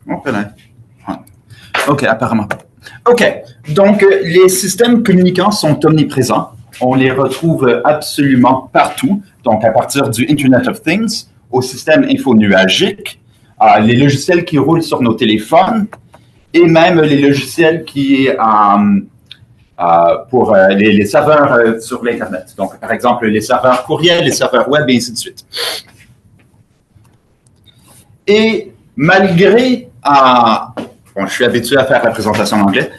Oh, OK, apparemment. OK, donc les systèmes communicants sont omniprésents. On les retrouve absolument partout. Donc, à partir du Internet of Things, au système infonuagique, les logiciels qui roulent sur nos téléphones et même les logiciels qui pour les serveurs sur l'Internet. Donc, par exemple, les serveurs courriels, les serveurs web, et ainsi de suite. Et malgré... bon, je suis habitué à faire la présentation en anglais.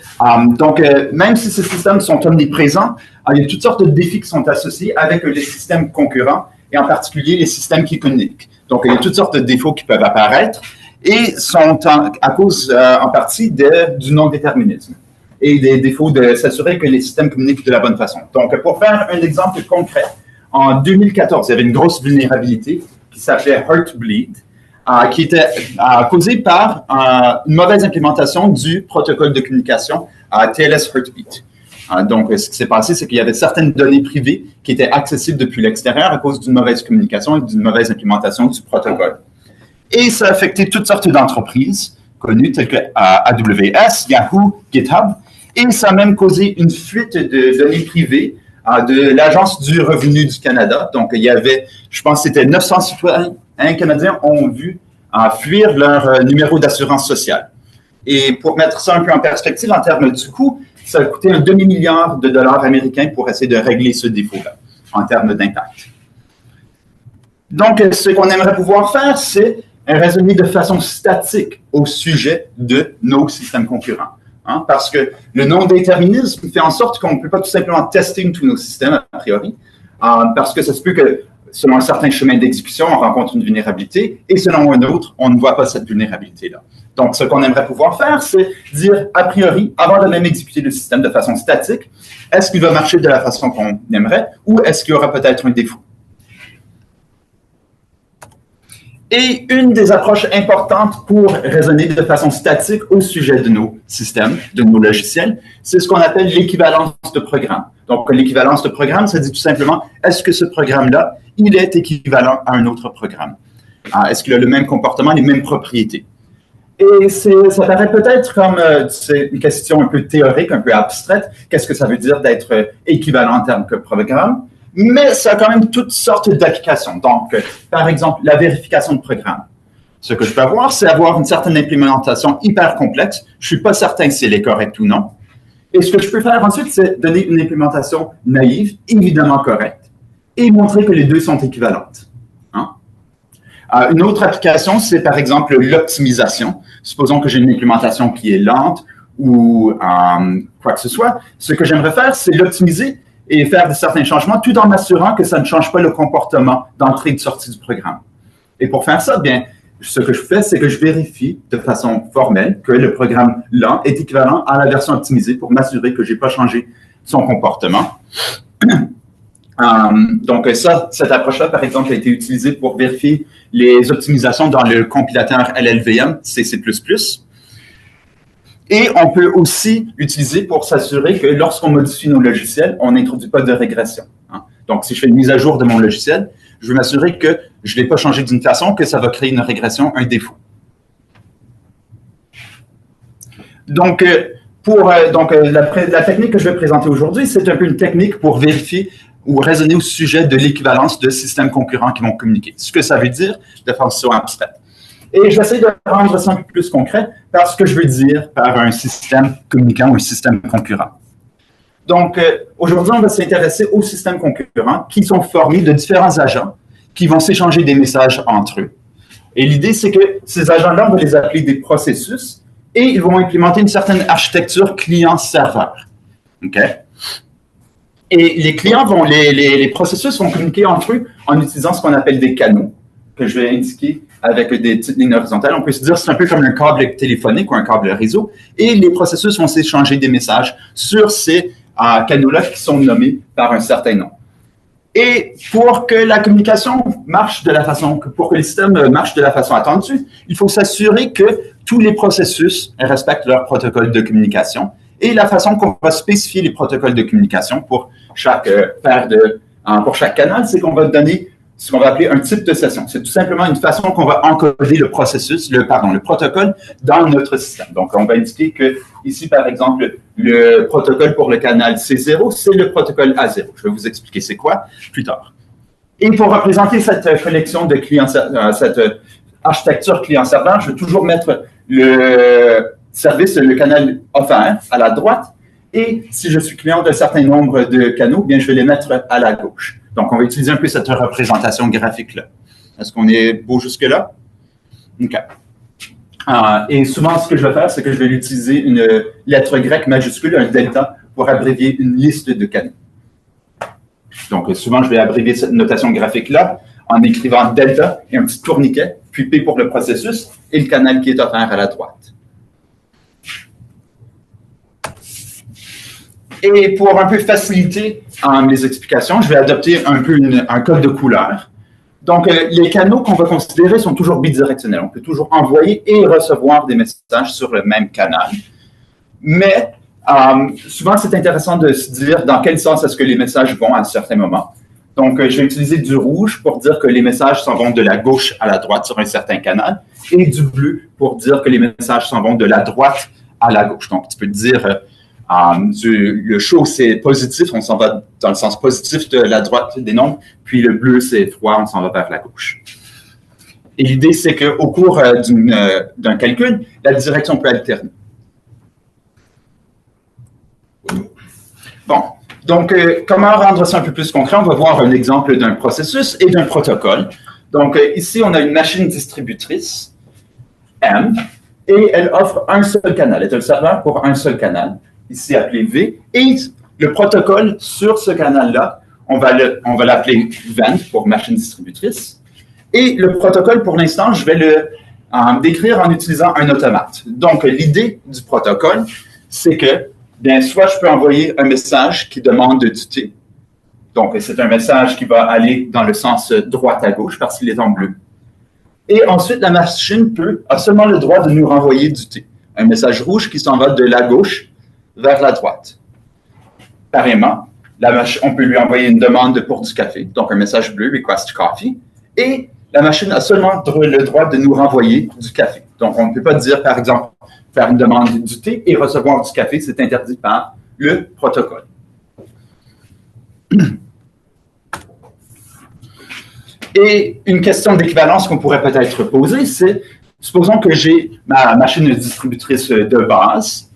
Donc, même si ces systèmes sont omniprésents, il y a toutes sortes de défis qui sont associés avec les systèmes concurrents, et en particulier les systèmes qui communiquent. Donc, il y a toutes sortes de défauts qui peuvent apparaître et sont à cause, en partie, du non-déterminisme et des défauts de s'assurer que les systèmes communiquent de la bonne façon. Donc, pour faire un exemple concret, en 2014, il y avait une grosse vulnérabilité qui s'appelait Heartbleed, qui était causée par une mauvaise implémentation du protocole de communication TLS Heartbeat. Donc, ce qui s'est passé, c'est qu'il y avait certaines données privées qui étaient accessibles depuis l'extérieur à cause d'une mauvaise communication et d'une mauvaise implémentation du protocole. Et ça a affecté toutes sortes d'entreprises connues telles que AWS, Yahoo, GitHub, et ça a même causé une fuite de données privées de l'Agence du revenu du Canada. Donc, il y avait, je pense que c'était 900 citoyens canadiens ont vu fuir leur numéro d'assurance sociale. Et pour mettre ça un peu en perspective, en termes du coût, ça a coûté un demi-milliard de dollars américains pour essayer de régler ce défaut-là, en termes d'impact. Donc, ce qu'on aimerait pouvoir faire, c'est raisonner de façon statique au sujet de nos systèmes concurrents. Parce que le non-déterminisme fait en sorte qu'on ne peut pas tout simplement tester tous nos systèmes, a priori, parce que ça se peut que selon un certain chemin d'exécution, on rencontre une vulnérabilité, et selon un autre, on ne voit pas cette vulnérabilité-là. Donc, ce qu'on aimerait pouvoir faire, c'est dire, a priori, avant de même exécuter le système de façon statique, est-ce qu'il va marcher de la façon qu'on aimerait, ou est-ce qu'il y aura peut-être un défaut? Et une des approches importantes pour raisonner de façon statique au sujet de nos systèmes, de nos logiciels, c'est ce qu'on appelle l'équivalence de programme. Donc, l'équivalence de programme, ça dit tout simplement, est-ce que ce programme-là, il est équivalent à un autre programme? Est-ce qu'il a le même comportement, les mêmes propriétés? Et ça paraît peut-être comme une question un peu théorique, un peu abstraite. Qu'est-ce que ça veut dire d'être équivalent en termes que programme? Mais ça a quand même toutes sortes d'applications. Donc, par exemple, la vérification de programme. Ce que je peux avoir, c'est avoir une certaine implémentation hyper complexe. Je ne suis pas certain si elle est correcte ou non. Et ce que je peux faire ensuite, c'est donner une implémentation naïve, évidemment correcte, et montrer que les deux sont équivalentes. Une autre application, c'est par exemple l'optimisation. Supposons que j'ai une implémentation qui est lente ou quoi que ce soit. Ce que j'aimerais faire, c'est l'optimiser et faire certains changements tout en m'assurant que ça ne change pas le comportement d'entrée et de sortie du programme. Et pour faire ça, bien, ce que je fais, c'est que je vérifie de façon formelle que le programme lent est équivalent à la version optimisée pour m'assurer que je n'ai pas changé son comportement. Donc, cette approche-là, par exemple, a été utilisée pour vérifier les optimisations dans le compilateur LLVM, C++. Et on peut aussi l'utiliser pour s'assurer que lorsqu'on modifie nos logiciels, on n'introduit pas de régression. Donc, si je fais une mise à jour de mon logiciel, je veux m'assurer que je ne l'ai pas changé d'une façon que ça va créer une régression, un défaut. Donc, la technique que je vais présenter aujourd'hui, c'est un peu une technique pour vérifier ou raisonner au sujet de l'équivalence de systèmes concurrents qui vont communiquer. Ce que ça veut dire de façon abstraite. Et j'essaie de rendre ça un peu plus concret par ce que je veux dire par un système communicant ou un système concurrent. Donc, aujourd'hui, on va s'intéresser aux systèmes concurrents qui sont formés de différents agents qui vont s'échanger des messages entre eux. Et l'idée, c'est que ces agents-là, on va les appeler des processus et ils vont implémenter une certaine architecture client-serveur. OK? Et les clients les processus vont communiquer entre eux en utilisant ce qu'on appelle des canaux, que je vais indiquer avec des petites lignes horizontales. On peut se dire que c'est un peu comme un câble téléphonique ou un câble réseau. Et les processus vont s'échanger des messages sur ces canaux-là qui sont nommés par un certain nom. Et pour que la communication marche pour que le système marche de la façon attendue, il faut s'assurer que tous les processus respectent leur protocole de communication. Et la façon qu'on va spécifier les protocoles de communication pour chaque canal, c'est qu'on va donner ce qu'on va appeler un type de session. C'est tout simplement une façon qu'on va encoder le processus, le protocole dans notre système. Donc, on va indiquer que ici, par exemple, le protocole pour le canal C0, c'est le protocole A0. Je vais vous expliquer c'est quoi plus tard. Et pour représenter cette collection de clients, cette architecture client-serveur, je vais toujours mettre le service, le canal offert à la droite. Et si je suis client d'un certain nombre de canaux, bien, je vais les mettre à la gauche. Donc, on va utiliser un peu cette représentation graphique-là. Est-ce qu'on est beau jusque-là? OK. Et souvent, ce que je vais faire, c'est que je vais utiliser une lettre grecque majuscule, un delta, pour abrévier une liste de canaux. Donc, souvent, je vais abrévier cette notation graphique-là en écrivant delta et un petit tourniquet, puis P pour le processus et le canal qui est offert à la droite. Et pour un peu faciliter les explications, je vais adopter un peu un code de couleur. Donc, les canaux qu'on va considérer sont toujours bidirectionnels. On peut toujours envoyer et recevoir des messages sur le même canal. Mais souvent, c'est intéressant de se dire dans quel sens est-ce que les messages vont à certains moments. Donc, je vais utiliser du rouge pour dire que les messages s'en vont de la gauche à la droite sur un certain canal et du bleu pour dire que les messages s'en vont de la droite à la gauche. Donc, tu peux dire le chaud, c'est positif, on s'en va dans le sens positif de la droite des nombres, puis le bleu, c'est froid, on s'en va vers la gauche. Et l'idée, c'est qu'au cours d'un calcul, la direction peut alterner. Bon, donc, comment rendre ça un peu plus concret? On va voir un exemple d'un processus et d'un protocole. Donc, ici, on a une machine distributrice, M, et elle offre un seul canal. Elle est un serveur pour un seul canal, ici appelé V, et le protocole sur ce canal-là, on va l'appeler vent pour machine distributrice. Et le protocole, pour l'instant, je vais le décrire en utilisant un automate. Donc, l'idée du protocole, c'est que, bien, soit je peux envoyer un message qui demande du T. Donc, c'est un message qui va aller dans le sens droite à gauche parce qu'il est en bleu. Et ensuite, la machine a seulement le droit de nous renvoyer du T. Un message rouge qui s'en va de la gauche vers la droite. Pareillement, on peut lui envoyer une demande pour du café, donc un message bleu, request coffee, et la machine a seulement le droit de nous renvoyer du café. Donc, on ne peut pas dire, par exemple, faire une demande du thé et recevoir du café, c'est interdit par le protocole. Et une question d'équivalence qu'on pourrait peut-être poser, c'est, supposons que j'ai ma machine distributrice de base,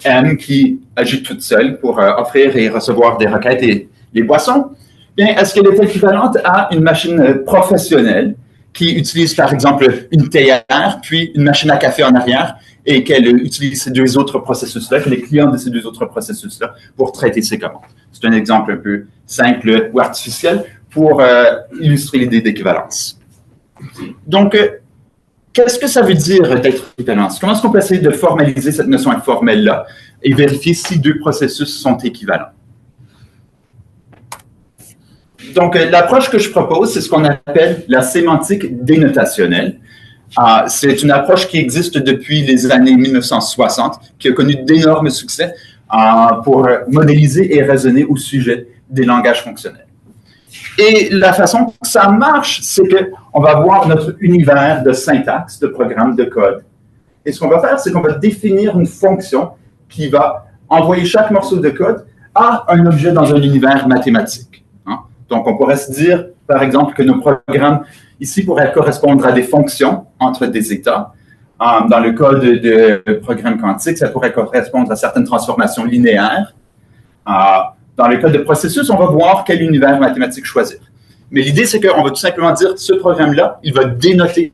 M, qui agit toute seule pour offrir et recevoir des requêtes et les boissons. Bien, est-ce qu'elle est équivalente à une machine professionnelle qui utilise, par exemple, une théière, puis une machine à café en arrière, et qu'elle utilise ces deux autres processus-là, que les clients de ces deux autres processus-là, pour traiter ses commandes? C'est un exemple un peu simple ou artificiel pour illustrer l'idée d'équivalence. Donc, qu'est-ce que ça veut dire d'être équivalence? Comment est-ce qu'on peut essayer de formaliser cette notion informelle-là et vérifier si deux processus sont équivalents? Donc, l'approche que je propose, c'est ce qu'on appelle la sémantique dénotationnelle. C'est une approche qui existe depuis les années 1960, qui a connu d'énormes succès pour modéliser et raisonner au sujet des langages fonctionnels. Et la façon que ça marche, c'est qu'on va avoir notre univers de syntaxe, de programme, de code. Et ce qu'on va faire, c'est qu'on va définir une fonction qui va envoyer chaque morceau de code à un objet dans un univers mathématique. Donc, on pourrait se dire, par exemple, que nos programmes ici pourraient correspondre à des fonctions entre des états. Dans le cas de programmes quantiques, ça pourrait correspondre à certaines transformations linéaires. Dans le cas de processus, on va voir quel univers mathématique choisir. Mais l'idée, c'est qu'on va tout simplement dire, ce programme-là, il va dénoter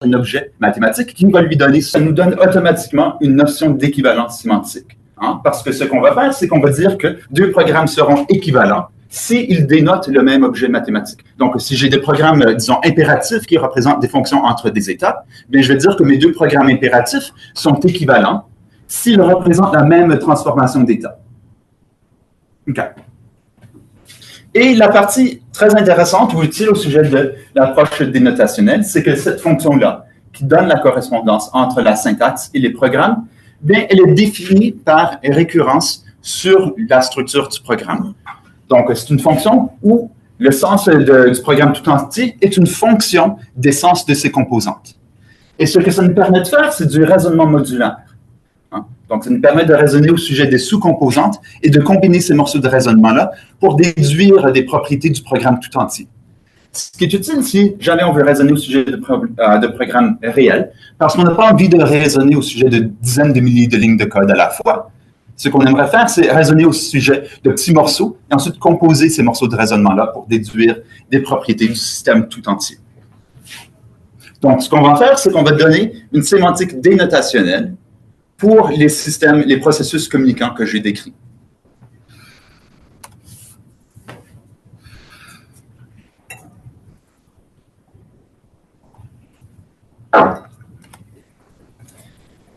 un objet mathématique qui va lui donner, ça nous donne automatiquement une notion d'équivalence sémantique. Parce que ce qu'on va faire, c'est qu'on va dire que deux programmes seront équivalents s'ils dénotent le même objet mathématique. Donc, si j'ai des programmes, disons, impératifs qui représentent des fonctions entre des étapes, bien, je vais dire que mes deux programmes impératifs sont équivalents s'ils représentent la même transformation d'état. OK. Et la partie très intéressante ou utile au sujet de l'approche dénotationnelle, c'est que cette fonction-là, qui donne la correspondance entre la syntaxe et les programmes, bien, elle est définie par récurrence sur la structure du programme. Donc, c'est une fonction où le sens du programme tout entier est une fonction des sens de ses composantes. Et ce que ça nous permet de faire, c'est du raisonnement modulaire. Donc, ça nous permet de raisonner au sujet des sous-composantes et de combiner ces morceaux de raisonnement-là pour déduire des propriétés du programme tout entier. Ce qui est utile si jamais on veut raisonner au sujet de programmes réels, parce qu'on n'a pas envie de raisonner au sujet de dizaines de milliers de lignes de code à la fois. Ce qu'on aimerait faire, c'est raisonner au sujet de petits morceaux et ensuite composer ces morceaux de raisonnement-là pour déduire des propriétés du système tout entier. Donc, ce qu'on va faire, c'est qu'on va donner une sémantique dénotationnelle pour les systèmes, les processus communicants que j'ai décrits.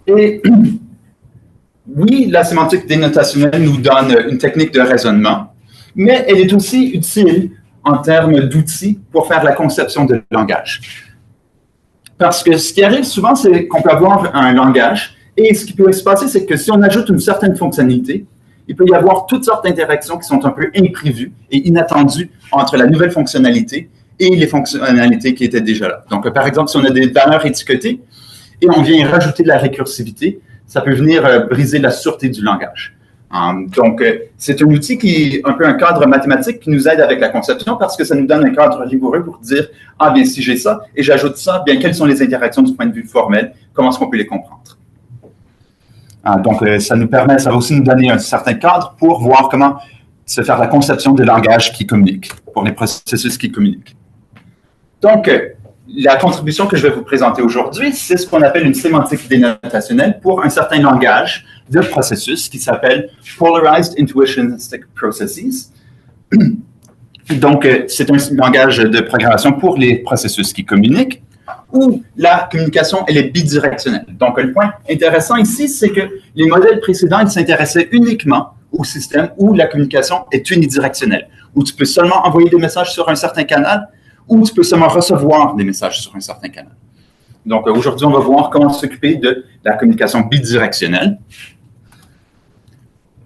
Et oui, la sémantique dénotationnelle nous donne une technique de raisonnement, mais elle est aussi utile en termes d'outils pour faire la conception de langage. Parce que ce qui arrive souvent, c'est qu'on peut avoir un langage, et ce qui peut se passer, c'est que si on ajoute une certaine fonctionnalité, il peut y avoir toutes sortes d'interactions qui sont un peu imprévues et inattendues entre la nouvelle fonctionnalité et les fonctionnalités qui étaient déjà là. Donc, par exemple, si on a des valeurs étiquetées et on vient y rajouter de la récursivité, ça peut venir briser la sûreté du langage. Donc, c'est un outil qui est un peu un cadre mathématique qui nous aide avec la conception parce que ça nous donne un cadre rigoureux pour dire « Ah, bien, si j'ai ça et j'ajoute ça, bien, quelles sont les interactions du point de vue formel? Comment est-ce qu'on peut les comprendre? » Donc, ça va aussi nous donner un certain cadre pour voir comment se faire la conception des langages qui communiquent, pour les processus qui communiquent. Donc, la contribution que je vais vous présenter aujourd'hui, c'est ce qu'on appelle une sémantique dénotationnelle pour un certain langage de processus qui s'appelle Polarized Intuitionistic Processes. Donc, c'est un langage de programmation pour les processus qui communiquent, où la communication, elle est bidirectionnelle. Donc, le point intéressant ici, c'est que les modèles précédents, ils s'intéressaient uniquement au système où la communication est unidirectionnelle, où tu peux seulement envoyer des messages sur un certain canal, ou tu peux seulement recevoir des messages sur un certain canal. Donc, aujourd'hui, on va voir comment s'occuper de la communication bidirectionnelle.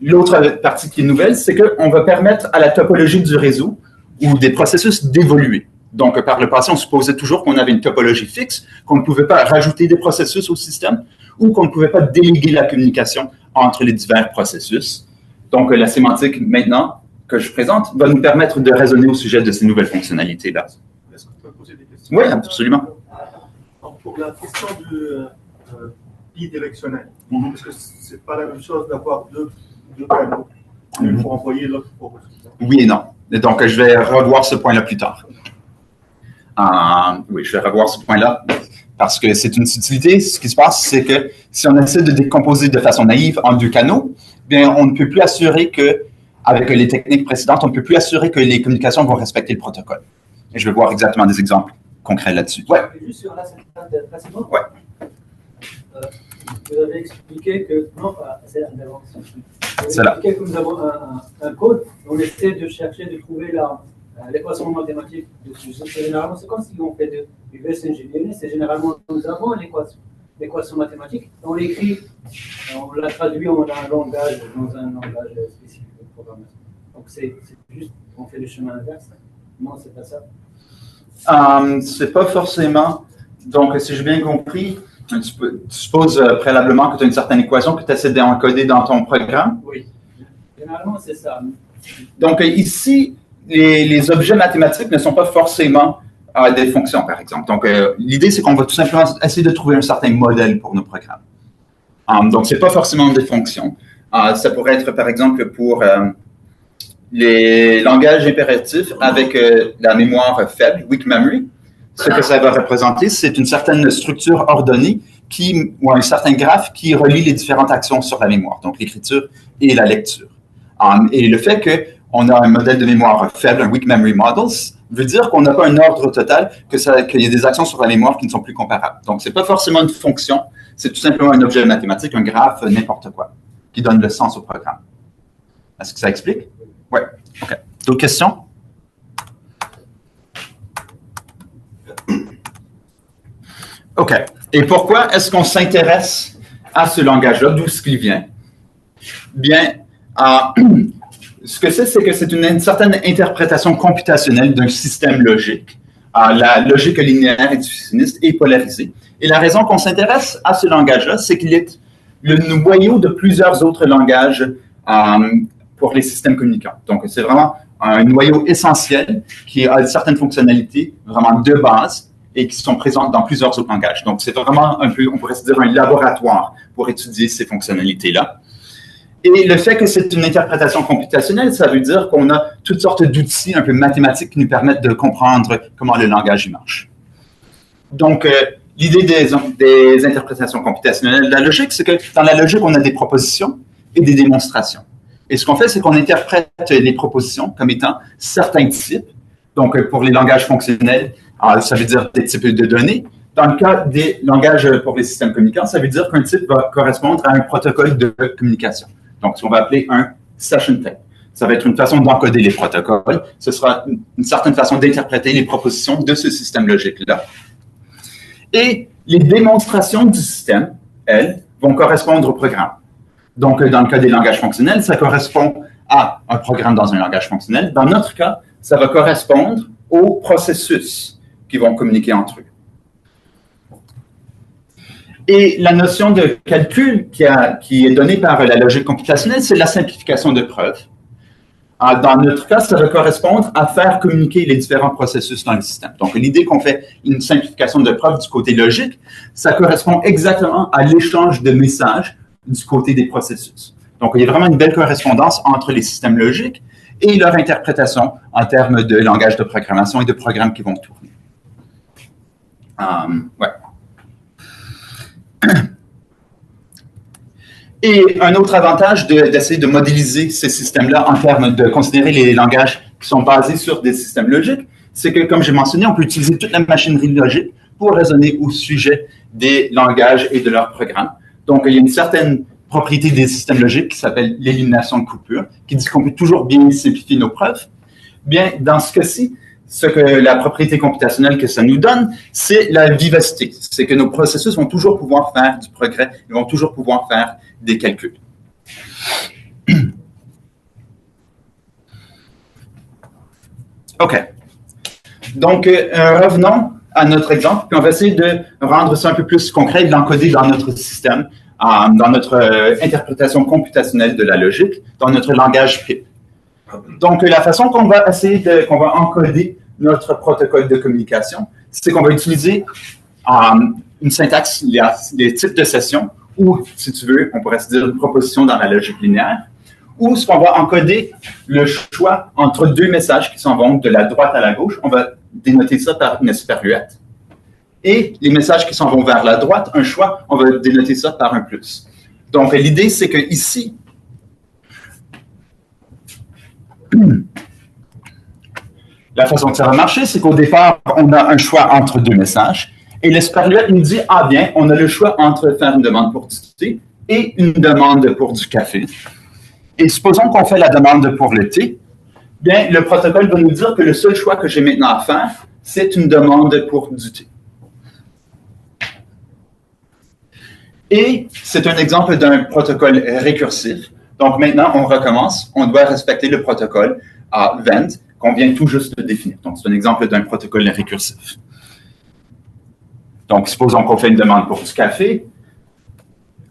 L'autre partie qui est nouvelle, c'est qu'on va permettre à la topologie du réseau ou des processus d'évoluer. Donc, par le passé, on supposait toujours qu'on avait une topologie fixe, qu'on ne pouvait pas rajouter des processus au système ou qu'on ne pouvait pas déléguer la communication entre les divers processus. Donc, la sémantique, maintenant, que je présente, va nous permettre de raisonner au sujet de ces nouvelles fonctionnalités-là. Est-ce que tu peux poser des questions? Oui, absolument. Donc, pour la question du bidirectionnel, est-ce que ce n'est pas la même chose d'avoir deux canaux, une pour envoyer, l'autre pour recevoir? Oui et non. Donc, je vais revoir ce point-là plus tard. Oui, je vais revoir ce point-là parce que c'est une subtilité. Ce qui se passe, c'est que si on essaie de décomposer de façon naïve en deux canaux, bien, on ne peut plus assurer que, avec les techniques précédentes, on ne peut plus assurer que les communications vont respecter le protocole. Et je vais voir exactement des exemples concrets là-dessus. Ouais. Juste sur la synthèse précédente, ouais. Vous avez expliqué que, non, c'est là. C'est là. Que nous avons un code, on essaie de chercher, de trouver l'équation mathématique dessus. Généralement, c'est comme si on fait du reverse engineering, c'est généralement nous avons l'équation mathématique, on l'écrit, on la traduit en un langage, dans un langage spécifique de programmation. Donc c'est juste, on fait le chemin inverse. Non, c'est pas ça. C'est pas forcément. Donc, si j'ai bien compris, tu supposes préalablement que tu as une certaine équation que tu essaies d'encoder dans ton programme? Oui. Généralement, c'est ça. Donc, ici, les objets mathématiques ne sont pas forcément des fonctions, par exemple. Donc, l'idée, c'est qu'on va tout simplement essayer de trouver un certain modèle pour nos programmes. Donc, ce n'est pas forcément des fonctions. Ça pourrait être, par exemple, pour les langages impératifs avec la mémoire faible, weak memory. Ce que ça va représenter, c'est une certaine structure ordonnée ou un certain graphe qui relie les différentes actions sur la mémoire, donc l'écriture et la lecture. Et le fait qu'on a un modèle de mémoire faible, un weak memory model, veut dire qu'on n'a pas un ordre total, qu'il y a des actions sur la mémoire qui ne sont plus comparables. Donc, ce n'est pas forcément une fonction, c'est tout simplement un objet mathématique, un graphe, n'importe quoi, qui donne le sens au programme. Est-ce que ça explique? Oui. OK. D'autres questions? OK. Et pourquoi est-ce qu'on s'intéresse à ce langage-là, d'où ce qu'il vient, bien, ce que c'est que c'est une certaine interprétation computationnelle d'un système logique. La logique linéaire intuitionniste est polarisée. Et la raison qu'on s'intéresse à ce langage-là, c'est qu'il est le noyau de plusieurs autres langages pour les systèmes communicants. Donc, c'est vraiment un noyau essentiel qui a certaines fonctionnalités vraiment de base et qui sont présentes dans plusieurs autres langages. Donc, c'est vraiment un peu, on pourrait se dire, un laboratoire pour étudier ces fonctionnalités-là. Et le fait que c'est une interprétation computationnelle, ça veut dire qu'on a toutes sortes d'outils un peu mathématiques qui nous permettent de comprendre comment le langage marche. Donc, l'idée des interprétations computationnelles de la logique, c'est que dans la logique, on a des propositions et des démonstrations. Et ce qu'on fait, c'est qu'on interprète les propositions comme étant certains types. Donc, pour les langages fonctionnels, ça veut dire des types de données. Dans le cas des langages pour les systèmes communicants, ça veut dire qu'un type va correspondre à un protocole de communication. Donc, ce qu'on va appeler un session type. Ça va être une façon d'encoder les protocoles. Ce sera une certaine façon d'interpréter les propositions de ce système logique-là. Et les démonstrations du système, elles, vont correspondre au programme. Donc, dans le cas des langages fonctionnels, ça correspond à un programme dans un langage fonctionnel. Dans notre cas, ça va correspondre aux processus qui vont communiquer entre eux. Et la notion de calcul qui est donnée par la logique computationnelle, c'est la simplification de preuves. Dans notre cas, ça va correspondre à faire communiquer les différents processus dans le système. Donc, l'idée qu'on fait une simplification de preuves du côté logique, ça correspond exactement à l'échange de messages du côté des processus. Donc, il y a vraiment une belle correspondance entre les systèmes logiques et leur interprétation en termes de langage de programmation et de programmes qui vont tourner. Ouais. Et un autre avantage d'essayer de modéliser ces systèmes-là en termes de considérer les langages qui sont basés sur des systèmes logiques, c'est que, comme j'ai mentionné, on peut utiliser toute la machinerie logique pour raisonner au sujet des langages et de leurs programmes. Donc, il y a une certaine propriété des systèmes logiques qui s'appelle l'élimination de coupure, qui dit qu'on peut toujours bien simplifier nos preuves. Bien, dans ce cas-ci, ce que la propriété computationnelle que ça nous donne, c'est la vivacité. C'est que nos processus vont toujours pouvoir faire du progrès, ils vont toujours pouvoir faire des calculs. OK. Donc, revenons à notre exemple, puis on va essayer de rendre ça un peu plus concret, de l'encoder dans notre système, dans notre interprétation computationnelle de la logique, dans notre langage PIP. Donc, la façon qu'on va qu'on va encoder notre protocole de communication, c'est qu'on va utiliser une syntaxe, il y a des types de sessions, ou, si tu veux, on pourrait se dire une proposition dans la logique linéaire, ou ce qu'on va encoder le choix entre deux messages qui s'en vont de la droite à la gauche, on va dénoter ça par une esperluette. Et les messages qui s'en vont vers la droite, un choix, on va dénoter ça par un plus. Donc, l'idée, c'est que ici, la façon que ça va marcher, c'est qu'au départ, on a un choix entre deux messages. Et l'esperluette nous dit, ah bien, on a le choix entre faire une demande pour du thé et une demande pour du café. Et supposons qu'on fait la demande pour le thé, bien, le protocole va nous dire que le seul choix que j'ai maintenant à faire, c'est une demande pour du thé. Et c'est un exemple d'un protocole récursif. Donc maintenant, on recommence. On doit respecter le protocole vend qu'on vient tout juste de définir. Donc, c'est un exemple d'un protocole récursif. Donc, supposons qu'on fait une demande pour du café.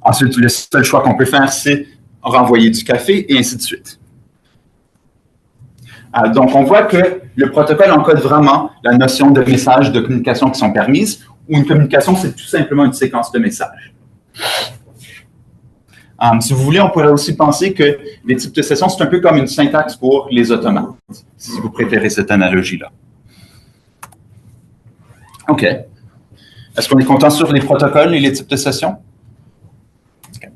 Ensuite, le seul choix qu'on peut faire, c'est renvoyer du café et ainsi de suite. Donc, on voit que le protocole encode vraiment la notion de messages de communication qui sont permises, ou une communication, c'est tout simplement une séquence de messages. Si vous voulez, on pourrait aussi penser que les types de sessions, c'est un peu comme une syntaxe pour les automates, si vous préférez cette analogie-là. OK. Est-ce qu'on est content sur les protocoles et les types de sessions? Okay.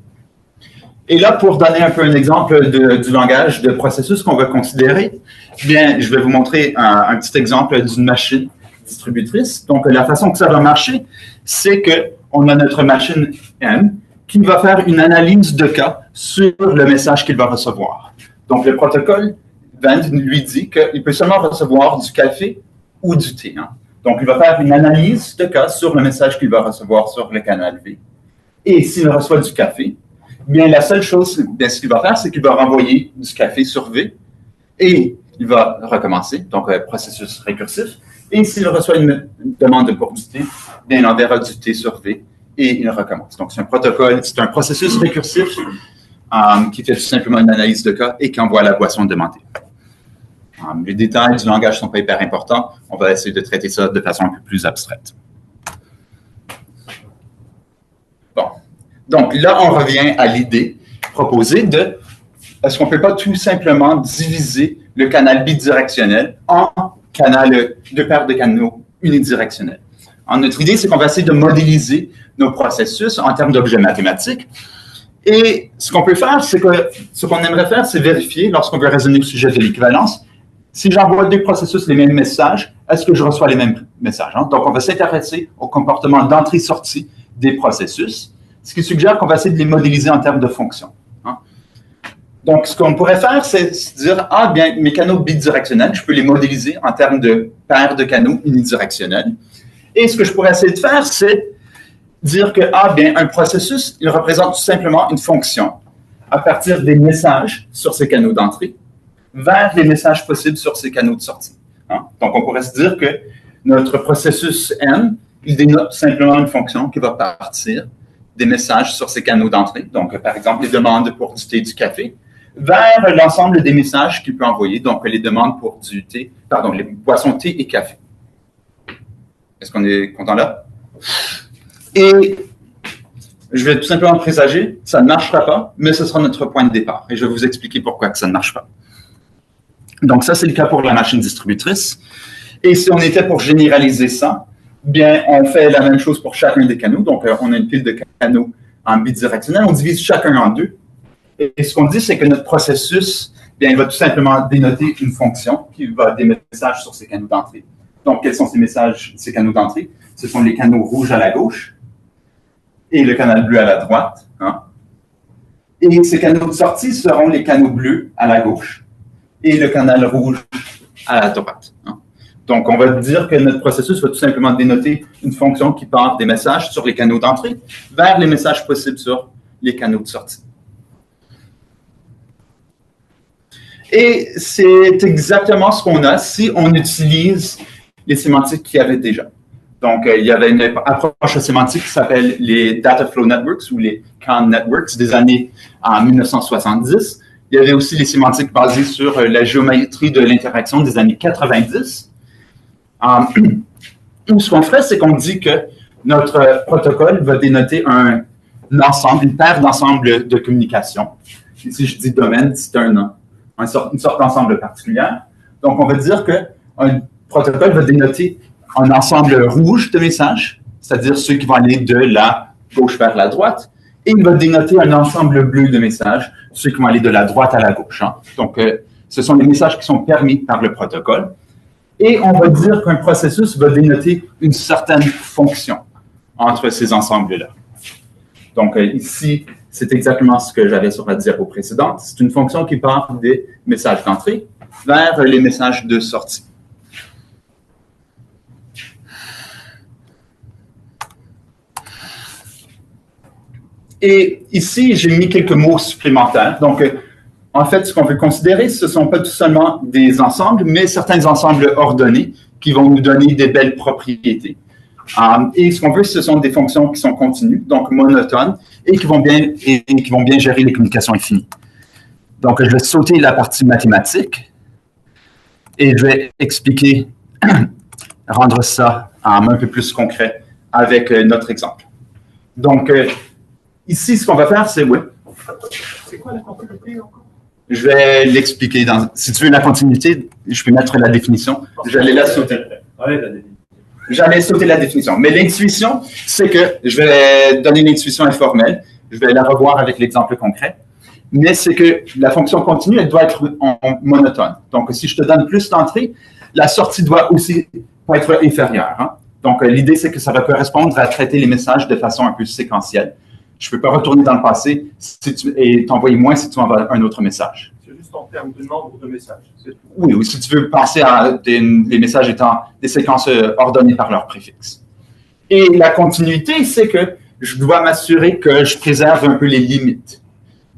Et là, pour donner un peu un exemple du langage de processus qu'on va considérer, bien, je vais vous montrer un petit exemple d'une machine distributrice. Donc, la façon que ça va marcher, c'est qu'on a notre machine M, qui va faire une analyse de cas sur le message qu'il va recevoir. Donc, le protocole vend lui dit qu'il peut seulement recevoir du café ou du thé. Hein. Donc, il va faire une analyse de cas sur le message qu'il va recevoir sur le canal V. Et s'il reçoit du café, bien, la seule chose, bien, ce qu'il va faire, c'est qu'il va renvoyer du café sur V et il va recommencer, donc processus récursif. Et s'il reçoit une demande pour du thé, bien, il enverra du thé sur V et il recommence. Donc, c'est un protocole, c'est un processus récursif qui fait tout simplement une analyse de cas et qui envoie la boisson demandée. Les détails du langage ne sont pas hyper importants. On va essayer de traiter ça de façon un peu plus abstraite. Bon. Donc, là, on revient à l'idée proposée de est-ce qu'on ne peut pas tout simplement diviser le canal bidirectionnel en deux paires de canaux unidirectionnels? Notre idée, c'est qu'on va essayer de modéliser nos processus en termes d'objets mathématiques. Et ce qu'on peut faire, c'est que ce qu'on aimerait faire, c'est vérifier, lorsqu'on veut raisonner au sujet de l'équivalence, si j'envoie deux processus les mêmes messages, est-ce que je reçois les mêmes messages? Donc, on va s'intéresser au comportement d'entrée-sortie des processus, ce qui suggère qu'on va essayer de les modéliser en termes de fonctions. Donc, ce qu'on pourrait faire, c'est dire, ah bien, mes canaux bidirectionnels, je peux les modéliser en termes de paires de canaux unidirectionnels. Et ce que je pourrais essayer de faire, c'est dire que, ah bien, un processus, il représente tout simplement une fonction à partir des messages sur ces canaux d'entrée vers les messages possibles sur ces canaux de sortie. Donc, on pourrait se dire que notre processus N, il dénote simplement une fonction qui va partir des messages sur ces canaux d'entrée, donc par exemple les demandes pour du thé et du café, vers l'ensemble des messages qu'il peut envoyer, donc les demandes pour du thé, pardon, les boissons thé et café. Est-ce qu'on est content là? Et je vais tout simplement présager, ça ne marchera pas, mais ce sera notre point de départ. Et je vais vous expliquer pourquoi que ça ne marche pas. Donc ça, c'est le cas pour la machine distributrice. Et si on était pour généraliser ça, bien, on fait la même chose pour chacun des canaux. Donc, on a une pile de canaux en bidirectionnel. On divise chacun en deux. Et ce qu'on dit, c'est que notre processus, bien, il va tout simplement dénoter une fonction qui va des messages sur ces canaux d'entrée. Donc, quels sont ces messages, ces canaux d'entrée? Ce sont les canaux rouges à la gauche et le canal bleu à la droite. Et ces canaux de sortie seront les canaux bleus à la gauche et le canal rouge à la droite. Donc, on va dire que notre processus va tout simplement dénoter une fonction qui part des messages sur les canaux d'entrée vers les messages possibles sur les canaux de sortie. Et c'est exactement ce qu'on a si on utilise les sémantiques qu'il y avait déjà. Donc, il y avait une approche sémantique qui s'appelle les Data Flow Networks ou les CAN Networks des années 1970. Il y avait aussi les sémantiques basées sur la géométrie de l'interaction des années 90. Ce qu'on ferait, c'est qu'on dit que notre protocole va dénoter un ensemble, une paire d'ensembles de communication. Ici, je dis domaine, c'est une sorte d'ensemble particulier. Donc, on va dire qu'un protocole va dénoter un ensemble rouge de messages, c'est-à-dire ceux qui vont aller de la gauche vers la droite, et il va dénoter un ensemble bleu de messages, ceux qui vont aller de la droite à la gauche. Donc, ce sont les messages qui sont permis par le protocole. Et on va dire qu'un processus va dénoter une certaine fonction entre ces ensembles-là. Donc, ici, c'est exactement ce que j'avais sur la diapo précédente. C'est une fonction qui part des messages d'entrée vers les messages de sortie. Et ici, j'ai mis quelques mots supplémentaires. Donc, en fait, ce qu'on peut considérer, ce ne sont pas tout seulement des ensembles, mais certains ensembles ordonnés qui vont nous donner des belles propriétés. Et ce qu'on veut, ce sont des fonctions qui sont continues, donc monotones, et qui vont bien gérer les communications infinies. Donc, je vais sauter la partie mathématique et je vais expliquer, rendre ça un peu plus concret avec notre exemple. Donc, ici, ce qu'on va faire, c'est, C'est quoi la continuité encore? Je vais l'expliquer. Si tu veux la continuité, je peux mettre la définition. J'allais la sauter. J'allais sauter la définition. Mais l'intuition, c'est que je vais donner une intuition informelle. Je vais la revoir avec l'exemple concret. Mais c'est que la fonction continue, elle doit être en monotone. Donc, si je te donne plus d'entrée, la sortie doit aussi être inférieure. Donc, l'idée, c'est que ça va correspondre à traiter les messages de façon un peu séquentielle. Je ne peux pas retourner dans le passé et t'envoyer moins si tu envoies un autre message. C'est juste en termes de nombre de messages, c'est tout. Oui, ou si tu veux penser à les messages étant des séquences ordonnées par leur préfixe. Et la continuité, c'est que je dois m'assurer que je préserve un peu les limites.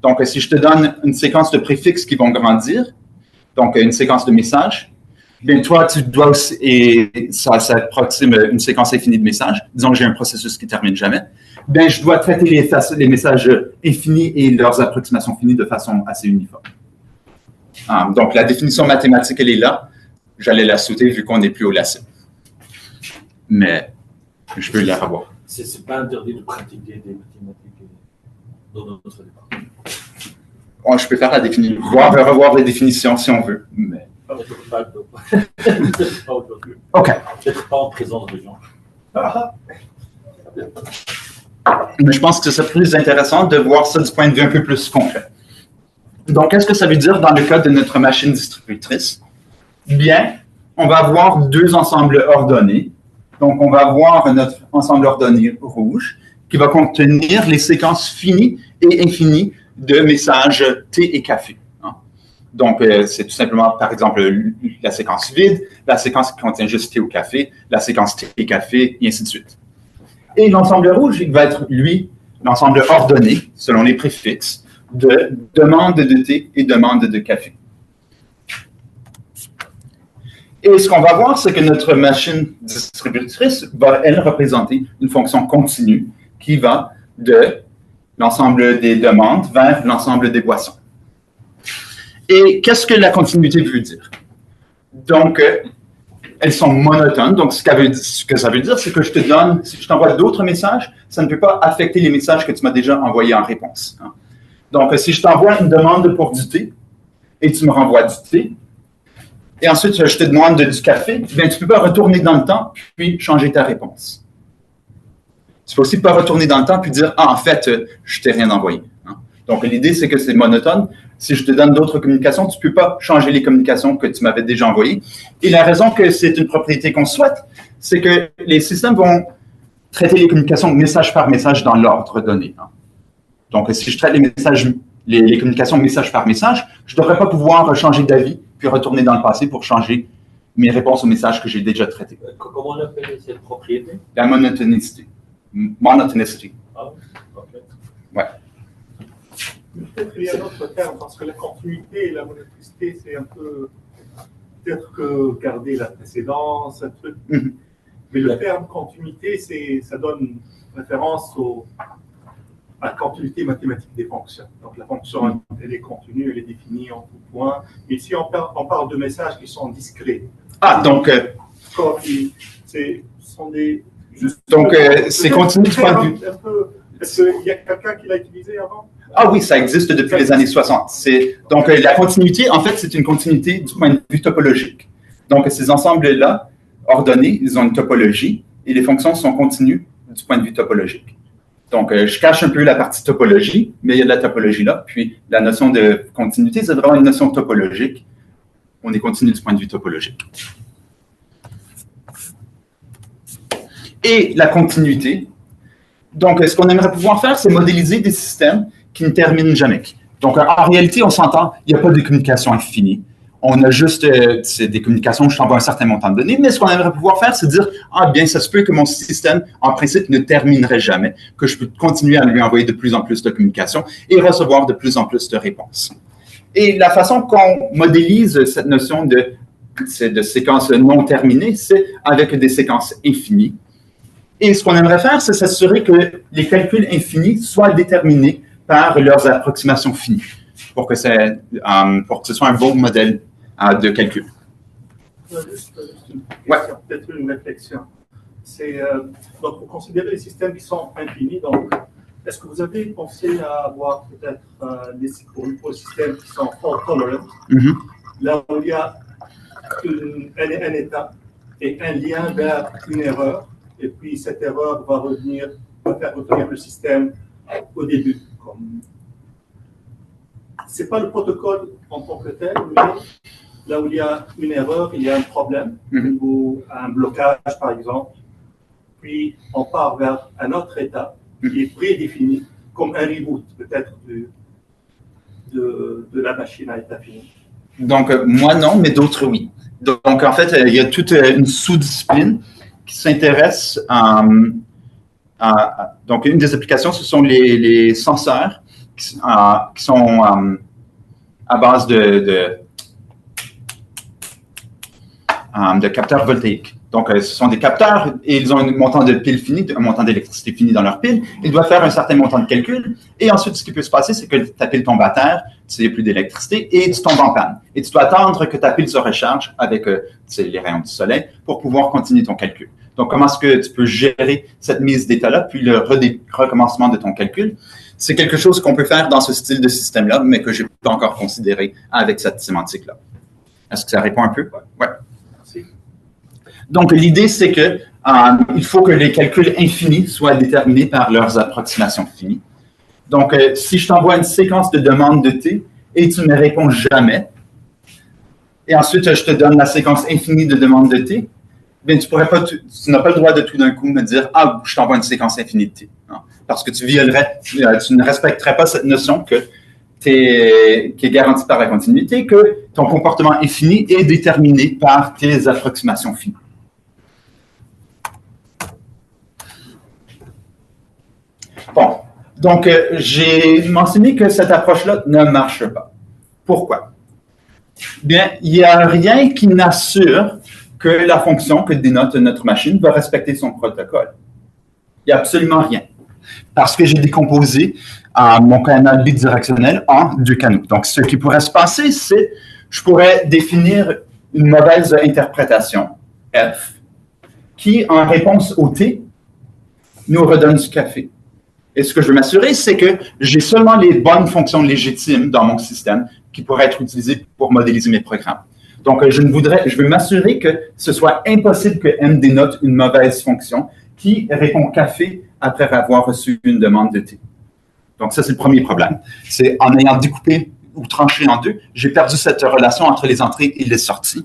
Donc, si je te donne une séquence de préfixes qui vont grandir, donc une séquence de messages, bien toi, tu dois aussi, et ça approxime une séquence infinie de messages, disons que j'ai un processus qui ne termine jamais, bien je dois traiter les messages infinis et leurs approximations finies de façon assez uniforme. Donc, la définition mathématique, elle est là. J'allais la sauter vu qu'on n'est plus au lacet. Mais je veux la revoir. C'est pas interdit de pratiquer des mathématiques dans notre département. Bon, je peux faire la définition, revoir les définitions si on veut. Mais... Peut-être pas aujourd'hui. OK. Peut-être pas en présence de gens. Mais je pense que c'est plus intéressant de voir ça du point de vue un peu plus concret. Donc, qu'est-ce que ça veut dire dans le cas de notre machine distributrice? Bien, on va avoir deux ensembles ordonnés. Donc, on va avoir notre ensemble ordonné rouge qui va contenir les séquences finies et infinies de messages T et café. Donc, c'est tout simplement, par exemple, la séquence vide, la séquence qui contient juste T ou café, la séquence T et café, et ainsi de suite. Et l'ensemble rouge, il va être, lui, l'ensemble ordonné, selon les préfixes, de demande de thé et demande de café. Et ce qu'on va voir, c'est que notre machine distributrice va, elle, représenter une fonction continue qui va de l'ensemble des demandes vers l'ensemble des boissons. Et qu'est-ce que la continuité veut dire? Donc, elles sont monotones. Donc, ce que ça veut dire, c'est que je te donne, si je t'envoie d'autres messages, ça ne peut pas affecter les messages que tu m'as déjà envoyés en réponse. Donc, si je t'envoie une demande pour du thé et tu me renvoies du thé, et ensuite je te demande du café, bien, tu ne peux pas retourner dans le temps puis changer ta réponse. Tu ne peux aussi pas retourner dans le temps puis dire « Ah, en fait, je ne t'ai rien envoyé. » Donc, l'idée, c'est que c'est monotone. Si je te donne d'autres communications, tu ne peux pas changer les communications que tu m'avais déjà envoyées. Et la raison que c'est une propriété qu'on souhaite, c'est que les systèmes vont traiter les communications message par message dans l'ordre donné. Donc, si je traite les communications message par message, je ne devrais pas pouvoir changer d'avis puis retourner dans le passé pour changer mes réponses aux messages que j'ai déjà traités. Comment on appelle cette propriété? La monotonicité. Monotonicity. Ah, ok. Ouais. Peut-être qu'il y a un autre terme, parce que la continuité et la monotonicité, c'est un peu peut-être que garder la précédence, un truc. Mais le terme continuité, ça donne référence à la continuité mathématique des fonctions. Donc la fonction, elle est continue, elle est définie en tout point. Et ici, on parle de messages qui sont discrets. Ah, donc... sont des... Donc, c'est continu du point de vue... Est-ce qu'il y a quelqu'un qui l'a utilisé avant? Ah oui, ça existe depuis les années 60. Donc, la continuité, en fait, c'est une continuité du point de vue topologique. Donc, ces ensembles-là, ordonnés, ils ont une topologie et les fonctions sont continues du point de vue topologique. Donc, je cache un peu la partie topologie, mais il y a de la topologie là. Puis, la notion de continuité, c'est vraiment une notion topologique. On est continu du point de vue topologique. Et la continuité. Donc, ce qu'on aimerait pouvoir faire, c'est modéliser des systèmes qui ne terminent jamais. Donc, en réalité, on s'entend, il n'y a pas de communication infinie. On a juste des communications où je t'envoie un certain montant de données, mais ce qu'on aimerait pouvoir faire, c'est dire, ah bien, ça se peut que mon système, en principe, ne terminerait jamais, que je peux continuer à lui envoyer de plus en plus de communications et recevoir de plus en plus de réponses. Et la façon qu'on modélise cette notion de séquences non terminées, c'est avec des séquences infinies. Et ce qu'on aimerait faire, c'est s'assurer que les calculs infinis soient déterminés par leurs approximations finies, pour que ce soit un beau modèle de calcul. Juste une question, peut-être une réflexion. Donc, vous considérez les systèmes qui sont infinis. Donc, est-ce que vous avez pensé à avoir peut-être pour les systèmes qui sont fault tolerant, là où il y a un état et un lien vers une erreur, et puis cette erreur va faire retenir le système au début. Ce n'est pas le protocole en tant que tel, mais là où il y a une erreur, il y a un problème, ou un blocage par exemple, puis on part vers un autre état qui est prédéfini, comme un reboot peut-être de la machine à état fini. Donc, moi non, mais d'autres oui. Donc, en fait, il y a toute une sous-discipline qui s'intéresse donc, une des applications, ce sont les senseurs qui sont à base de capteurs voltaïques. Donc, ce sont des capteurs et ils ont un montant de pile fini, un montant d'électricité fini dans leur pile. Ils doivent faire un certain montant de calcul. Et ensuite, ce qui peut se passer, c'est que ta pile tombe à terre, tu n'as plus d'électricité et tu tombes en panne. Et tu dois attendre que ta pile se recharge avec les rayons du soleil pour pouvoir continuer ton calcul. Donc, comment est-ce que tu peux gérer cette mise d'état-là, puis le recommencement de ton calcul? C'est quelque chose qu'on peut faire dans ce style de système-là, mais que je n'ai pas encore considéré avec cette sémantique-là. Est-ce que ça répond un peu? Ouais. Donc, l'idée, c'est que il faut que les calculs infinis soient déterminés par leurs approximations finies. Donc, si je t'envoie une séquence de demandes de T et tu ne me réponds jamais, et ensuite, je te donne la séquence infinie de demandes de T, bien, tu n'as pas le droit de tout d'un coup me dire « Ah, je t'envoie une séquence infinie de T. » Parce que tu ne respecterais pas cette notion qui est garantie par la continuité, que ton comportement infini est déterminé par tes approximations finies. Bon, donc j'ai mentionné que cette approche-là ne marche pas. Pourquoi? Bien, il n'y a rien qui n'assure que la fonction que dénote notre machine va respecter son protocole. Il n'y a absolument rien. Parce que j'ai décomposé mon canal bidirectionnel en deux canaux. Donc, ce qui pourrait se passer, c'est je pourrais définir une mauvaise interprétation, F, qui, en réponse au T, nous redonne du café. Et ce que je veux m'assurer, c'est que j'ai seulement les bonnes fonctions légitimes dans mon système qui pourraient être utilisées pour modéliser mes programmes. Donc, je veux m'assurer que ce soit impossible que M dénote une mauvaise fonction qui répond café après avoir reçu une demande de T. Donc, ça, c'est le premier problème. C'est en ayant découpé ou tranché en deux, j'ai perdu cette relation entre les entrées et les sorties.